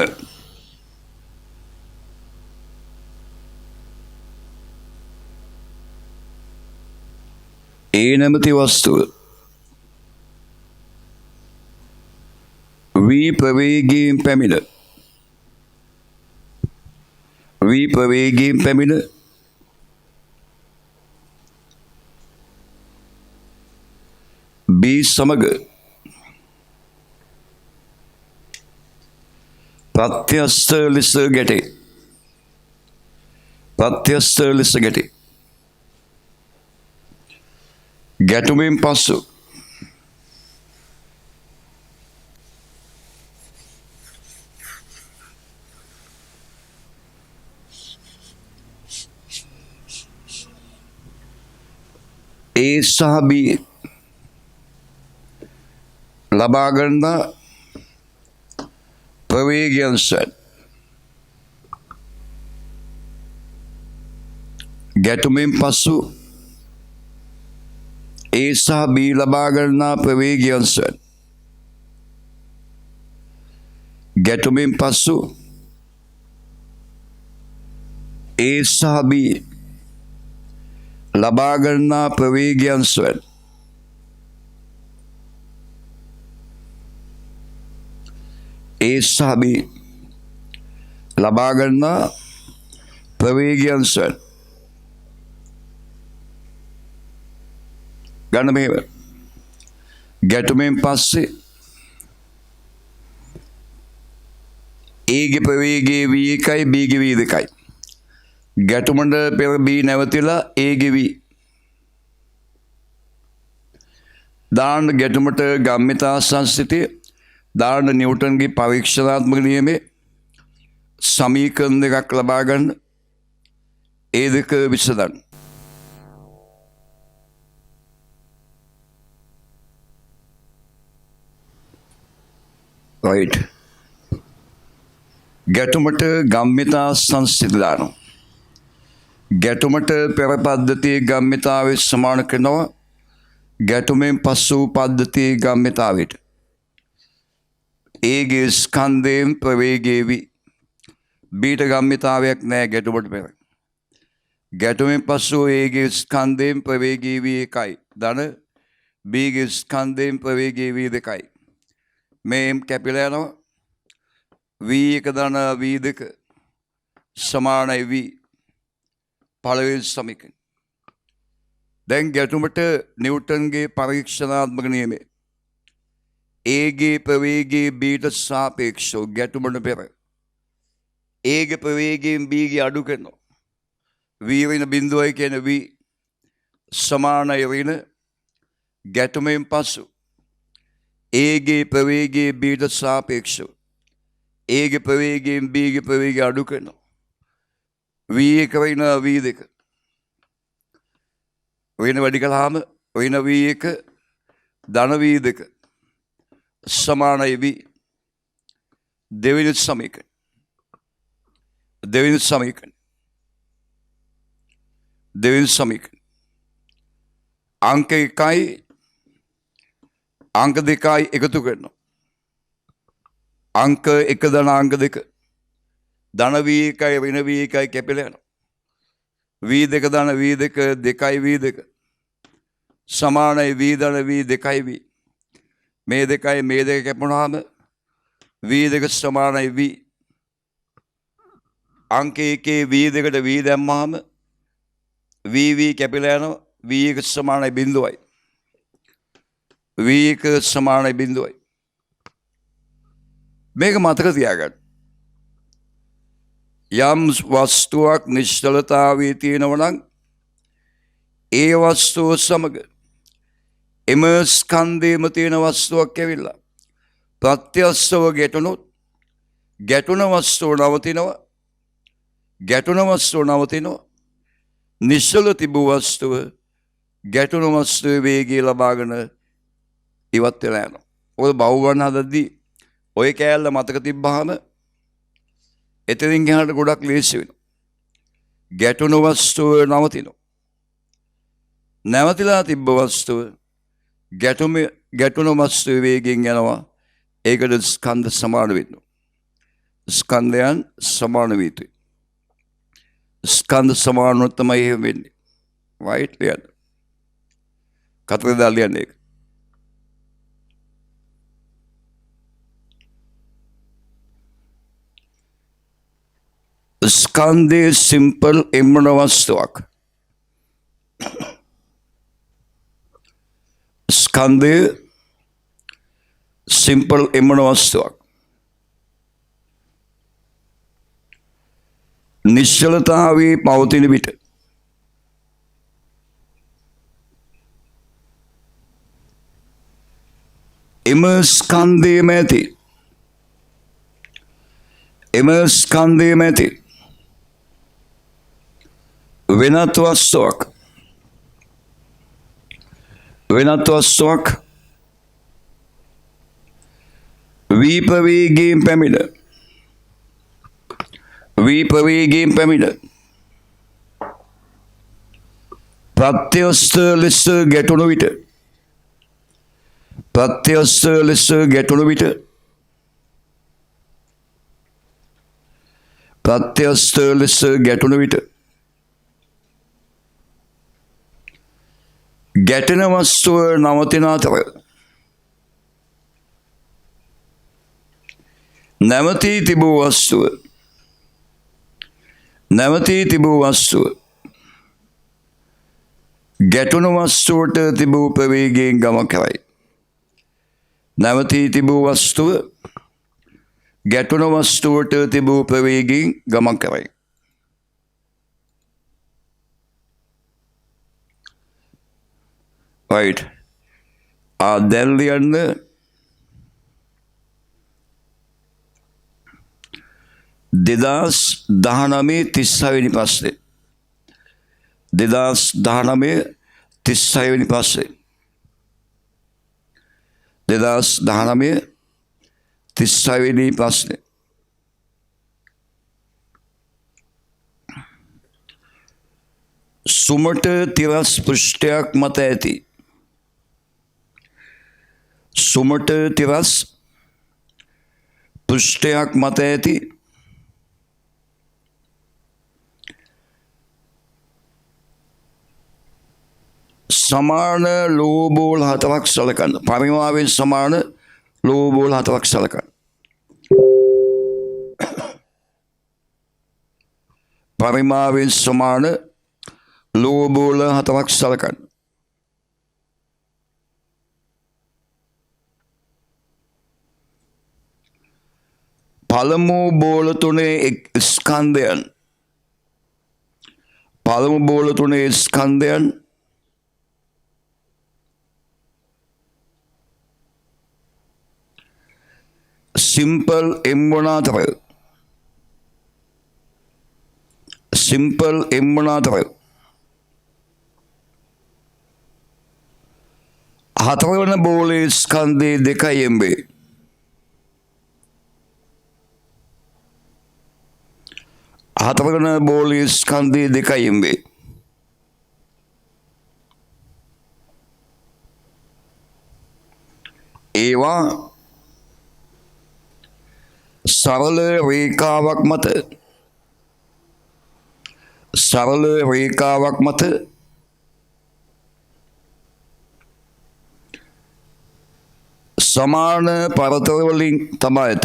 ඒ නැමැති වස්තුව V ප්‍රවේගයෙන් පැමිණ B සමග ප්‍රත්‍යස්ත ලෙස ගැටේ. ප්‍රත්‍යස්ත ලෙස ගැටේ. ගැටුමින් පසු A සහ B ලබා ගන්න ප්‍රවේගයන් සෙත් ගැටුමින් පසු A සහ B ලබා ගන්නා ප්‍රවේගයන් සෙත් ගැටුමින් පසු A සහ B ලබා ගන්නා ප්‍රවේගයන් සෙත් A සහ B ලබා ගන්නා ප්‍රවේගයන් සෙත් ගන්න මේව ගැටුමෙන් පස්සේ A ගේ ප්‍රවේගය V1යි B ගේ V2යි ගැටුමට පෙර B නැවතිලා A ගේ V දාන්න ගැටුමට ගම්මිතා සංස්ථිතිය දාන්න නිව්ටන්ගේ පරීක්ෂණාත්මක නියමයේ සමීකරණ දෙකක් ලබා ගන්න ඒ දෙක විසඳන්න. right ගැටුමට ගම්මිතා සංස්ථිතිය දානවා. ගැටුමට පෙර පද්ධතියේ ගම්මිතාවේ සමාන කරනවා ගැටුමෙන් පසු පද්ධතියේ ගම්මිතාවට. A ගේ ස්කන්ධයෙන් ප්‍රවේගය V බීට ගම්මිතාවයක් නැහැ ගැටුමට පෙර. ගැටුමෙන් පසු A ගේ ස්කන්ධයෙන් ප්‍රවේගය V1යි ධන B ගේ ස්කන්ධයෙන් ප්‍රවේගය V2යි. මේ M කැපිලා යනවා V1 ධන V2 සමානයි V පළවෙනි සමීකරණය. දැන් ගැටුමට නිව්ටන්ගේ පරීක්ෂණාත්මක නියමය A ගේ ප්‍රවේගයේ Bට සාපේක්ෂව ගැටුමට පෙර A ගේ ප්‍රවේගයෙන් B ගේ අඩු කරනවා. V වෙන බිඳුවයි කියන V සමානයි වෙන ගැටුමෙන් පසු A ගේ ප්‍රවේගයේ Bට සාපේක්ෂව A ගේ ප්‍රවේගයෙන් B ගේ ප්‍රවේගය අඩු කරනවා. V1 වෙන V2 වෙන වැඩි කළාම වෙන V1 ධන V2 සමානයි V දෙවෙනි සමීකරණය. දෙවෙනි සමීකරණය. දෙවෙනි සමීකරණය. අංක 1යි අංක 2යි එකතු කරනවා. අංක 1 ධන අංක 2 ධන V1යි වෙන V1යි කැපිලා යනවා. V2 ධන V2 2යි V2 සමානයි V ධන V2යි V. මේ දෙකයි මේ දෙක කැපුණාම V2 සමානයි V. අංක 1 V2ට V දැම්මාම V කැපිලා යනවා. V1 සමානයි බිඳුවයි. V1 සමානයි බිඳුවයි. මේක මතක තියාගන්න. යම් වස්තුවක් නිශ්චලතාවයේ තියෙනවා නම් ඒ වස්තුව සමග එම ස්කන්ධයේම තියෙන වස්තුවක් ඇවිල්ලා ප්‍රත්‍යස්තව ගැටුණොත් ගැටුණ වස්තුව නවතිනවා. ගැටුණ වස්තුව නවතිනවා. නිශ්චල තිබූ වස්තුව ගැටුණ වස්තුවේ වේගය ලබාගෙන ඉවත් වෙලා යනවා. ඔය බහුව ගන්න හදද්දී ඔය කෑල්ල මතක තිබ්බහම එතනින් එහාට ගොඩක් ලේසි වෙනවා. ගැටුණු වස්තුව නවතිනවා. නැවතිලා තිබ්බ වස්තුව ගැටුණු වස්තුවේ වේගයෙන් යනවා. ඒකට ස්කන්ධ සමාන වෙනවා. ස්කන්ධයන් සමාන වී යුතුයි. ස්කන්ධ සමානව තමයි එහෙම වෙන්නේ. right ලියන්න. කතරේ දාලා ලියන්න ඒක. ස්කන්ධයේ සිම්පල් එම්මන වස්තුවක්. ස්කන්ධයේ සිම්පල් එම්මන වස්තුවක්. නිශ්චලතාවේ පවතින විට එම ස්කන්ධයේම ඇති වෙනත් වස්තුවක් විපවේගයෙන් පැමිණ ප්‍රත්‍යස්ත ලෙස ගැටුණු විට ගැටෙන වස්තුව නවතින අතර නැවතී තිබූ වස්තුව ගැටුණු වස්තුවට තිබූ ප්‍රවේගයෙන් ගමන් කරයි. නැවතී තිබූ වස්තුව ගැටුණු වස්තුවට තිබූ ප්‍රවේගයෙන් ගමන් කරයි. right. දැන් ලියන්න 2019 වෙනි පස්සේ 2019 වෙනි පස්සේ 2019 වෙනි පස්සේ සුමට තිරස් පෘෂ්ඨයක් මත ඇති සමාන ලෝබෝල 4ක් සලකන්න. පරිමාවෙන් සමාන ලෝබෝල 4ක් සලකන්න. පරිමාවෙන් සමාන ලෝබෝල 4ක් සලකන්න. පළමු බෝල තුනේ ස්කන්ධයන් සිම්පල් M1 අතර හතරවන බෝලේ ස්කන්ධේ 2 MB හතරවන බෝලේ ස්කන්ධේ 2 MB ඒවා සරල රේඛාවක් මත සමාන පරතර වලින් තබා ඇත.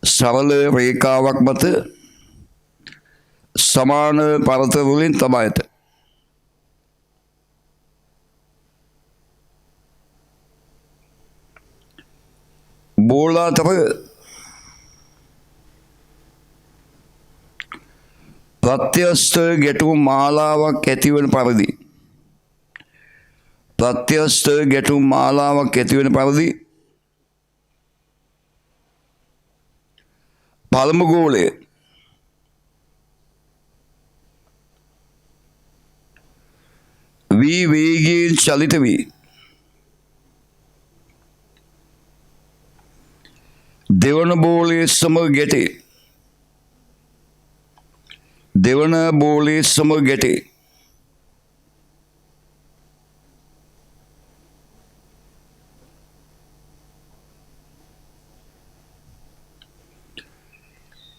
සරල රේඛාවක් මත සමාන පරතර වලින් තබා ඇත. බෝල අතර ප්‍රත්‍යස්ත ගැටුම් මාලාවක් ඇතිවන පරිදි පළමු ගෝලය වේගයෙන් චලිත වී දෙවන බෝලයේ සමග ගැටේ.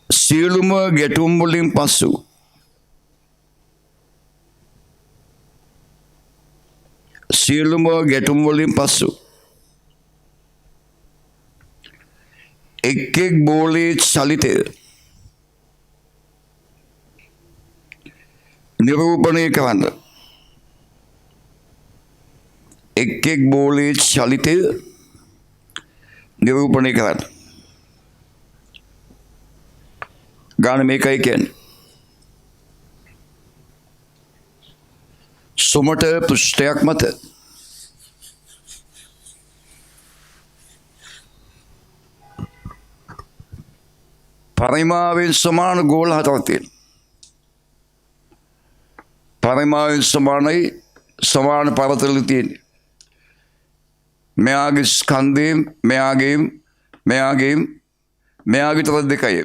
සියලුම ගැටුම් වලින් පසු එක් බෝලයේ චලිතය නිරූපණය කරන්න. එක් බෝලයේ චලිතය නිරූපණය කරන්න. ගාන මේකයි කියන්නේ. සුමට පෘෂ්ඨයක් මත පරිමාවෙන් සමාන ගෝල හතරක් තියෙනවා. පරිමාවෙන් සමානයි සමාන පරතරල තියෙන්නේ. මෙයාගේ ස්කන්ධයෙන් මෙයාගේ තවත් දෙකයි.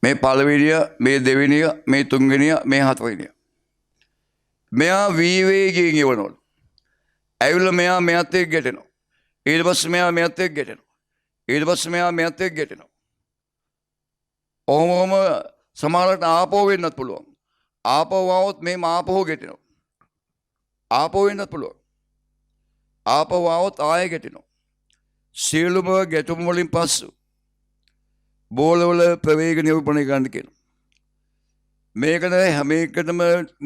මේ පළවෙනිය, මේ දෙවෙනිය, මේ තුන්වෙනිය, මේ හතරවෙනිය. මෙයා වේගයෙන් යවනවලු. ඇවිල්ලා මෙයා මෙයත් එක්ක ගැටෙනවා. ඊට පස්සේ මෙයා මෙයත් එක්ක ගැටෙනවා. ඊට පස්සේ මෙයා මෙයත් එක්ක ගැටෙනවා. ඔහොම සමහරවිට ආපෝ වෙන්නත් පුළුවන්. ආපෝ වවොත් මේම ආපෝ ගැටෙනවා. ආපෝ වෙන්නත් පුළුවන්. ආපෝ වවොත් ආයෙ ගැටෙනවා. සියලුම ගැටුම් වලින් පස්සු බෝලවල ප්‍රවේග නිරූපණය කරන්න කියනවා. මේකට හැම එකටම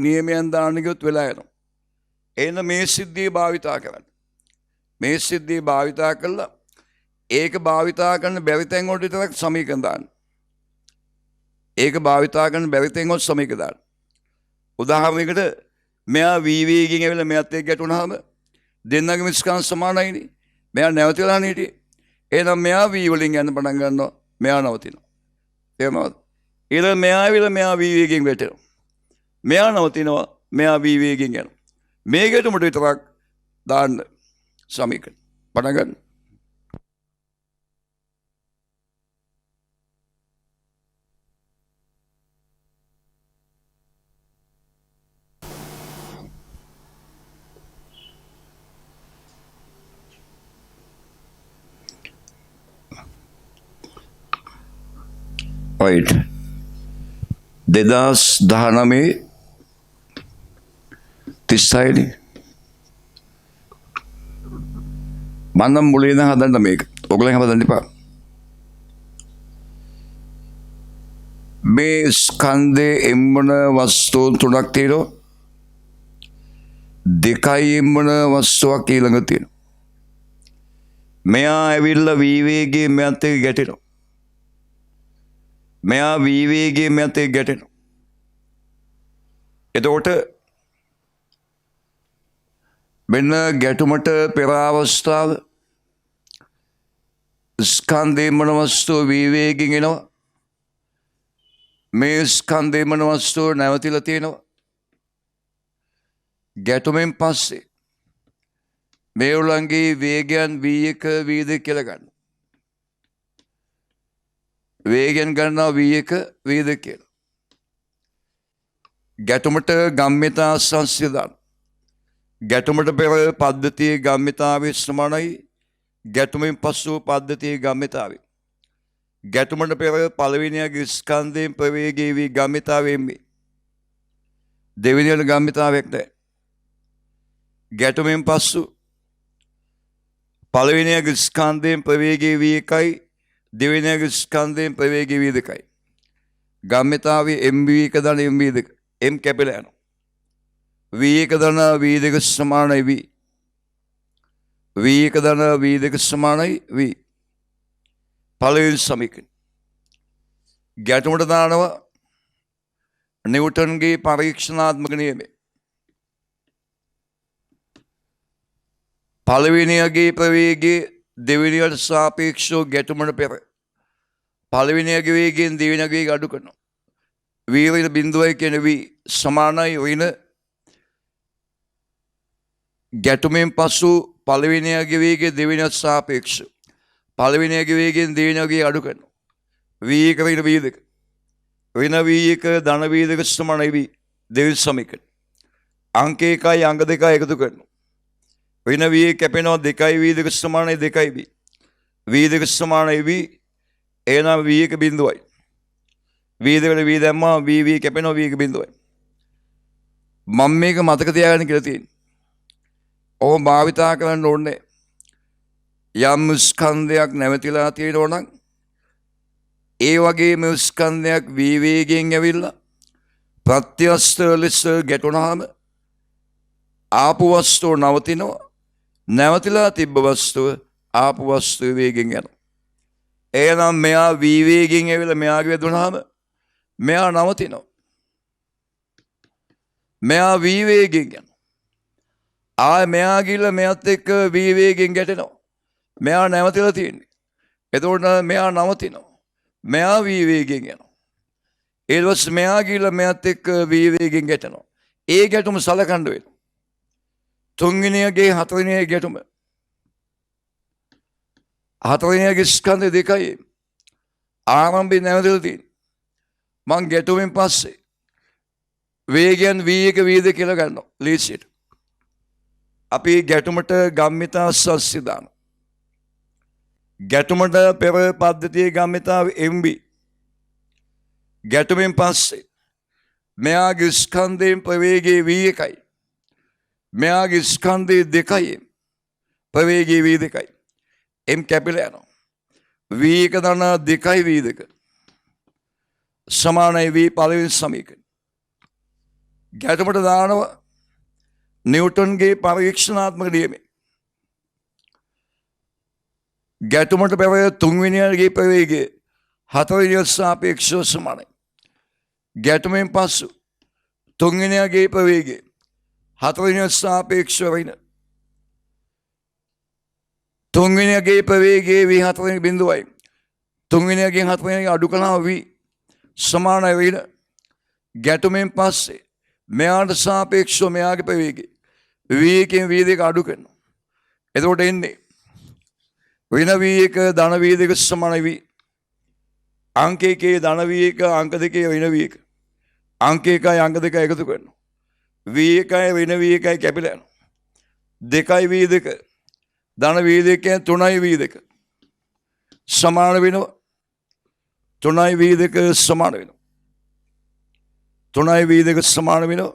නියමයන් දාන්න ගියොත් වෙලා යනවා. එහෙනම් මේ සිද්ධිය භාවිතා කරන්න. මේ සිද්ධිය භාවිතා කළා ඒක භාවිතා කරන බැරි තැන් වලට විතරක් සමීකරණ දාන්න. ඒක භාවිතා කරන බැරි තැන් වලට සමීකරණ දාන්න. උදාහරණයකට මෙයා වේගයෙන් ඇවිල්ලා මෙයාත් එක්ක ගැටුණාම දෙන්නගේම ස්කන්ධ සමානයිනේ. මෙයා නැවතිලා හිටියේ. එහෙනම් මෙයා වී වලින් යන්න පටන් ගන්නවා. මෙයා නවතිනවා. එහෙමද? ඊළඟ මෙයා ඇවිල්ලා මෙයා වී වේගයෙන් වැටෙනවා. මෙයා නවතිනවා. මෙයා වී වේගයෙන් යනවා. මේ ගැටුමට විතරක් දාන්න සමීකරණ. පටන් ගන්න. right 2019 36 මන්නම් මුලින් ඉඳන් හදන්න මේක. ඔයගොල්ලන් හදන්න එපා. මේ ස්කන්ධේ එම්මන වස්තු තුනක් තියෙනවා. දෙකයි එම්මන වස්තුවක් ඊළඟ තියෙනවා. මෙයා ඇවිල්ලා වේගයෙන් මෙයත් එක්ක ගැටෙනවා. මෙයා වේගයෙන් මෙයත් එක්ක ගැටෙනවා. එතකොට මෙන්න ගැටුමට පෙර අවස්ථාව ස්කන්ධේ මන වස්තුව වේගයෙන් එනවා. මේ ස්කන්ධේ මන වස්තුව නැවතිලා තියෙනවා. ගැටුමෙන් පස්සේ මේ උලංගේ වේගයන් V1 V2 කියලා ගන්න. වේගයන් ගන්නවා V1 V2 කියලා. ගැටුමට ගම්මිතා සංස්ය දාන. ගැටුමට පෙර පද්ධතියේ ගම්මිතාවේ සමානයි ගැටුමෙන් පසු පද්ධතියේ ගම්මිතාවේ. ගැටුමට පෙර පළවෙනියගේ ස්කන්ධයෙන් ප්‍රවේගී වී ගම්මිතාවෙන් මේ. දෙවෙනියට ගම්මිතාවක් නැහැ. ගැටුමෙන් පසු පළවෙනියගේ ස්කන්ධයෙන් ප්‍රවේගී වී එකයි දෙවෙනියගේ ස්කන්ධයෙන් ප්‍රවේගී වී දෙකයි. ගම්මිතාවේ MV1 දන MV2 M කැපිලා යනවා. V1 දන V2 සමානයි V. V1 දන V2 සමානයි V. පළවෙනි සමීකරණ. ගැටුමට දානවා නිව්ටන්ගේ පරීක්ෂණාත්මක නියමය. පළවෙනියගේ ප්‍රවේගයේ දෙවෙනියට සාපේක්ෂව ගැටුමට පෙර පළවෙනියගේ වේගයෙන් දෙවෙනියගේ වේගය අඩු කරනවා. V ඍණ බිඳුවයි කියන V සමානයි ඍණ ගැටුමෙන් පසු පළවෙනියගේ වේගය දෙවෙනියට සාපේක්ෂව පළවෙනියගේ වේගයෙන් දෙවෙනියගේ අඩු කරනවා. V1 ඍණ V2 ඍණ V1 ධන V2 සමානයි V දෙවෙනි සමීකරණ. අංක 1යි අංක 2යි එකතු කරනවා. ඍණ V1 කැපෙනවා 2යි V2 සමානයි 2යි V. V2 සමානයි V. එහෙනම් V1 බිඳුවයි. V2 වල V දැම්මා V කැපෙනවා V1 බිඳුවයි. මම මේක මතක තියාගන්න කියලා තියෙනවා. ඕම භාවිතා කරන්න ඕනේ. යම් ස්කන්ධයක් නැවතිලා තියෙනවා නම් ඒ වගේම ස්කන්ධයක් වේගයෙන් ඇවිල්ලා ප්‍රත්‍යස්ත ලෙස ගැටුණාම ආපු වස්තුව නවතිනවා. නැවතිලා තිබ්බ වස්තුව ආපු වස්තුව වේගෙන් යනවා. එහෙනම් මෙයා වීවේගයෙන් ඇවිල්ලා මෙයාගේ වැදුනහම මෙයා නවතිනවා. මෙයා වීවේගයෙන් යනවා. ආය මෙයා ගිහලා මෙයාත් එක්ක වීවේගයෙන් ගැටෙනවා. මෙයා නැවතිලා තියෙන්නේ. එතකොට මෙයා නවතිනවා. මෙයා වීවේගයෙන් යනවා. ඊට පස්සේ මෙයා ගිහලා මෙයාත් එක්ක වීවේගයෙන් ගැටෙනවා. ඒ ගැටුම සලකන්න වෙනවා. තුන්වෙනියගේ හතරවෙනියගේ ගැටුම. හතරවෙනියගේ ස්කන්ධ දෙකයි ආරම්භයේ නැවතිලා තියෙන්නේ. මං ගැටුමෙන් පස්සේ වේගයන් V1 V2 කියලා ගන්නවා ලීසියට. අපි ගැටුමට ගම්මිතා සස්්‍ය දානවා. ගැටුමට පෙර පද්ධතියේ ගම්මිතාව MB. ගැටුමෙන් පස්සේ මෙයාගේ ස්කන්ධයෙන් ප්‍රවේගයේ V1යි. මෙයාගේ ස්කන්ධයේ දෙකයි ප්‍රවේගයේ V2යි. M කැපිලා යනවා. V1 දන 2යි V2 සමානයි V පළවෙනි සමීකරණය. ගැටුමට දානවා නිව්ටන්ගේ පරීක්ෂණාත්මක නියමය. ගැටුමට පෙර තුන්වෙනියගේ ප්‍රවේගය හතරවෙනියට සාපේක්ෂව සමානයි. ගැටුමෙන් පසු තුන්වෙනියගේ ප්‍රවේගය හතරවෙනියට සාපේක්ෂව වෙන තුන්වෙනියගේ ප්‍රවේගයේ V4 බිඳුවයි. තුන්වෙනියගෙන් හතරවෙනියගේ අඩු කළාම V සමානයි වෙන. ගැටුමෙන් පස්සේ මෙයාට සාපේක්ෂව මෙයාගේ ප්‍රවේගය V1 V2 අඩු කරනවා. එතකොට එන්නේ වෙන V1 ධන V2 සමානයි V. අංක 1 ධන V1 අංක 2 වෙන V1. අංක 1යි අංක 2 එකතු කරනවා. V1යි වෙන V1යි කැපිලා යනවා. 2යි V2 ධන V2 3යි V2 සමාන වෙනවා. 3යි V2 සමාන වෙනවා. 3යි V2 සමාන වෙනවා.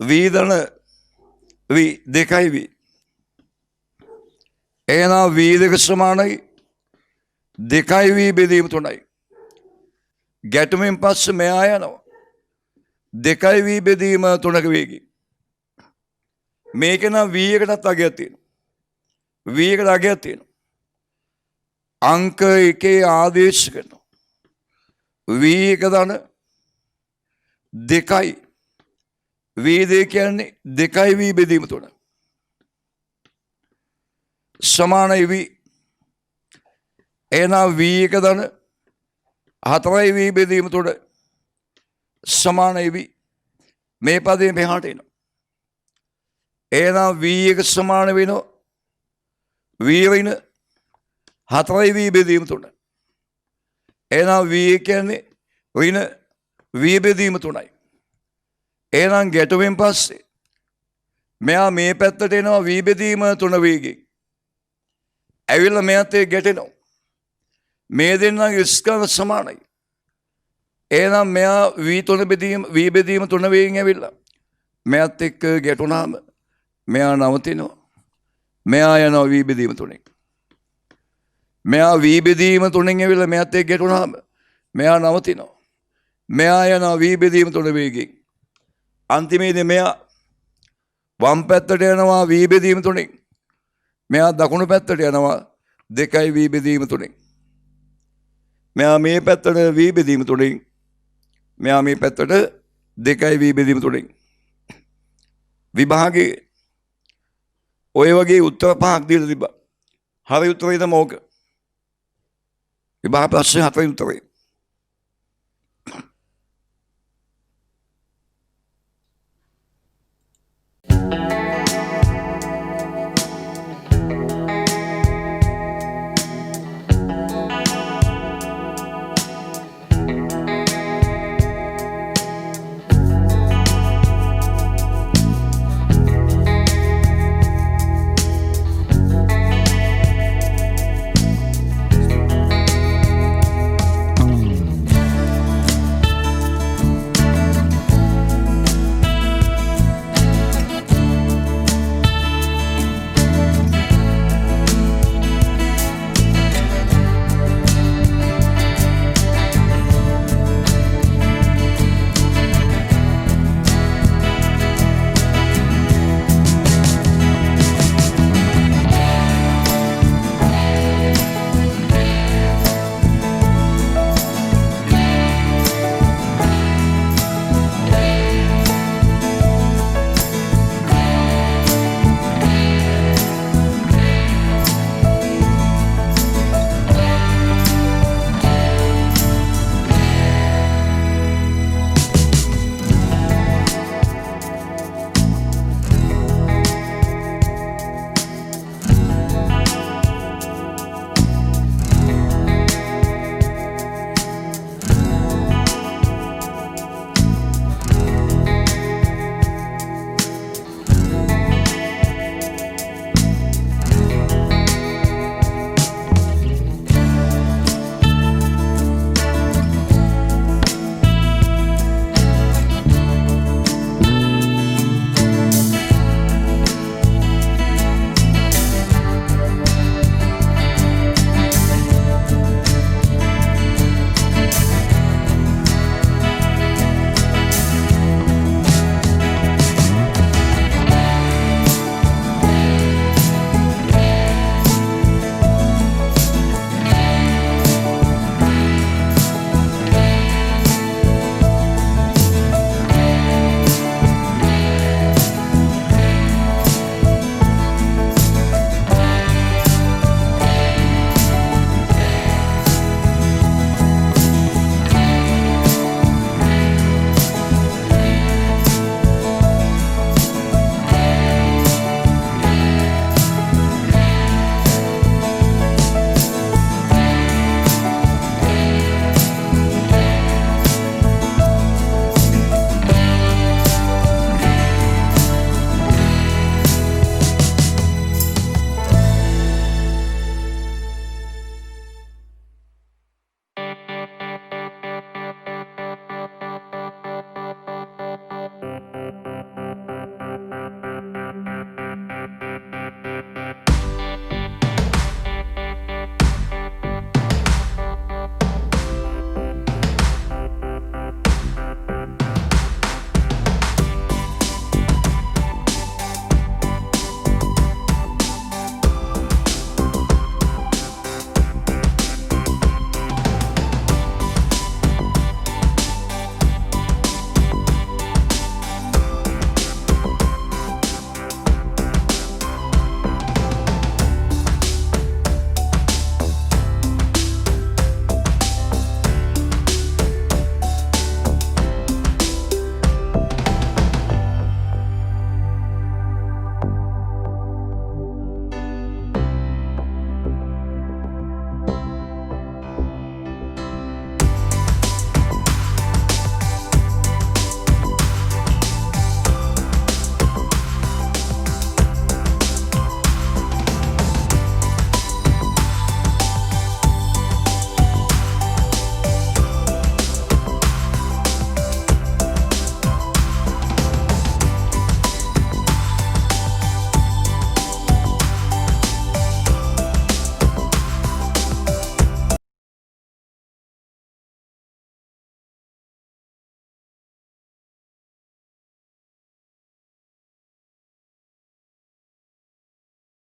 V ධන V 2යි V. එහෙනම් V2 සමානයි 2යි V බෙදීම 3යි. ගැටුමෙන් පස්සේ මෙයා යනවා 2යි V බෙදීම 3ක වේගය. මේක නම් V1කටත් අගයක් තියෙනවා. V1කට අගයක් තියෙනවා. අංක 1 ආදේශ කරනවා. V1 ධන 2යි V2 කියන්නේ 2යි V බෙදීම 3 සමානයි V. එහෙනම් V1 ධන 4යි V බෙදීම 3 සමානයි V. මේ පදේ මෙහාට එනවා. එහෙනම් V1 සමාන වෙනවා V වෙන 4යි V බෙදීම 3. එහෙනම් V1 කියන්නේ වෙන V බෙදීම 3යි. එහෙනම් ගැටුමෙන් පස්සේ මෙයා මේ පැත්තට එනවා V බෙදීම 3 වේගයෙන්. ඇවිල්ලා මෙයාත් එක්ක ගැටෙනවා. මේ දෙන්නගේ ස්කන්ධ සමානයි. එහෙනම් මෙයා V3 බෙදීම V බෙදීම 3 වේගයෙන් ඇවිල්ලා මෙයාත් එක්ක ගැටුණාම මෙයා නවතිනවා. මෙයා යනවා V බෙදීම 3ෙන්. මෙයා V බෙදීම 3ෙන් ඇවිල්ලා මෙයාත් එක්ක ගැටුණාම මෙයා නවතිනවා. මෙයා යනවා V බෙදීම 3 වේගයෙන්. අන්තිමේදී මෙයා වම් පැත්තට යනවා V බෙදීම 3ෙන්. මෙයා දකුණු පැත්තට යනවා 2යි V බෙදීම 3ෙන්. මෙයා මේ පැත්තට V බෙදීම 3ෙන්. මෙයා මේ පැත්තට 2යි V බෙදීම 3ෙන්. විභාගයේ ඔය වගේ උත්තර පහක් දීලා තිබ්බා. හරි උත්තරේ තමයි ඕක. විභාග ප්‍රශ්නේ හතරේ උත්තරේ.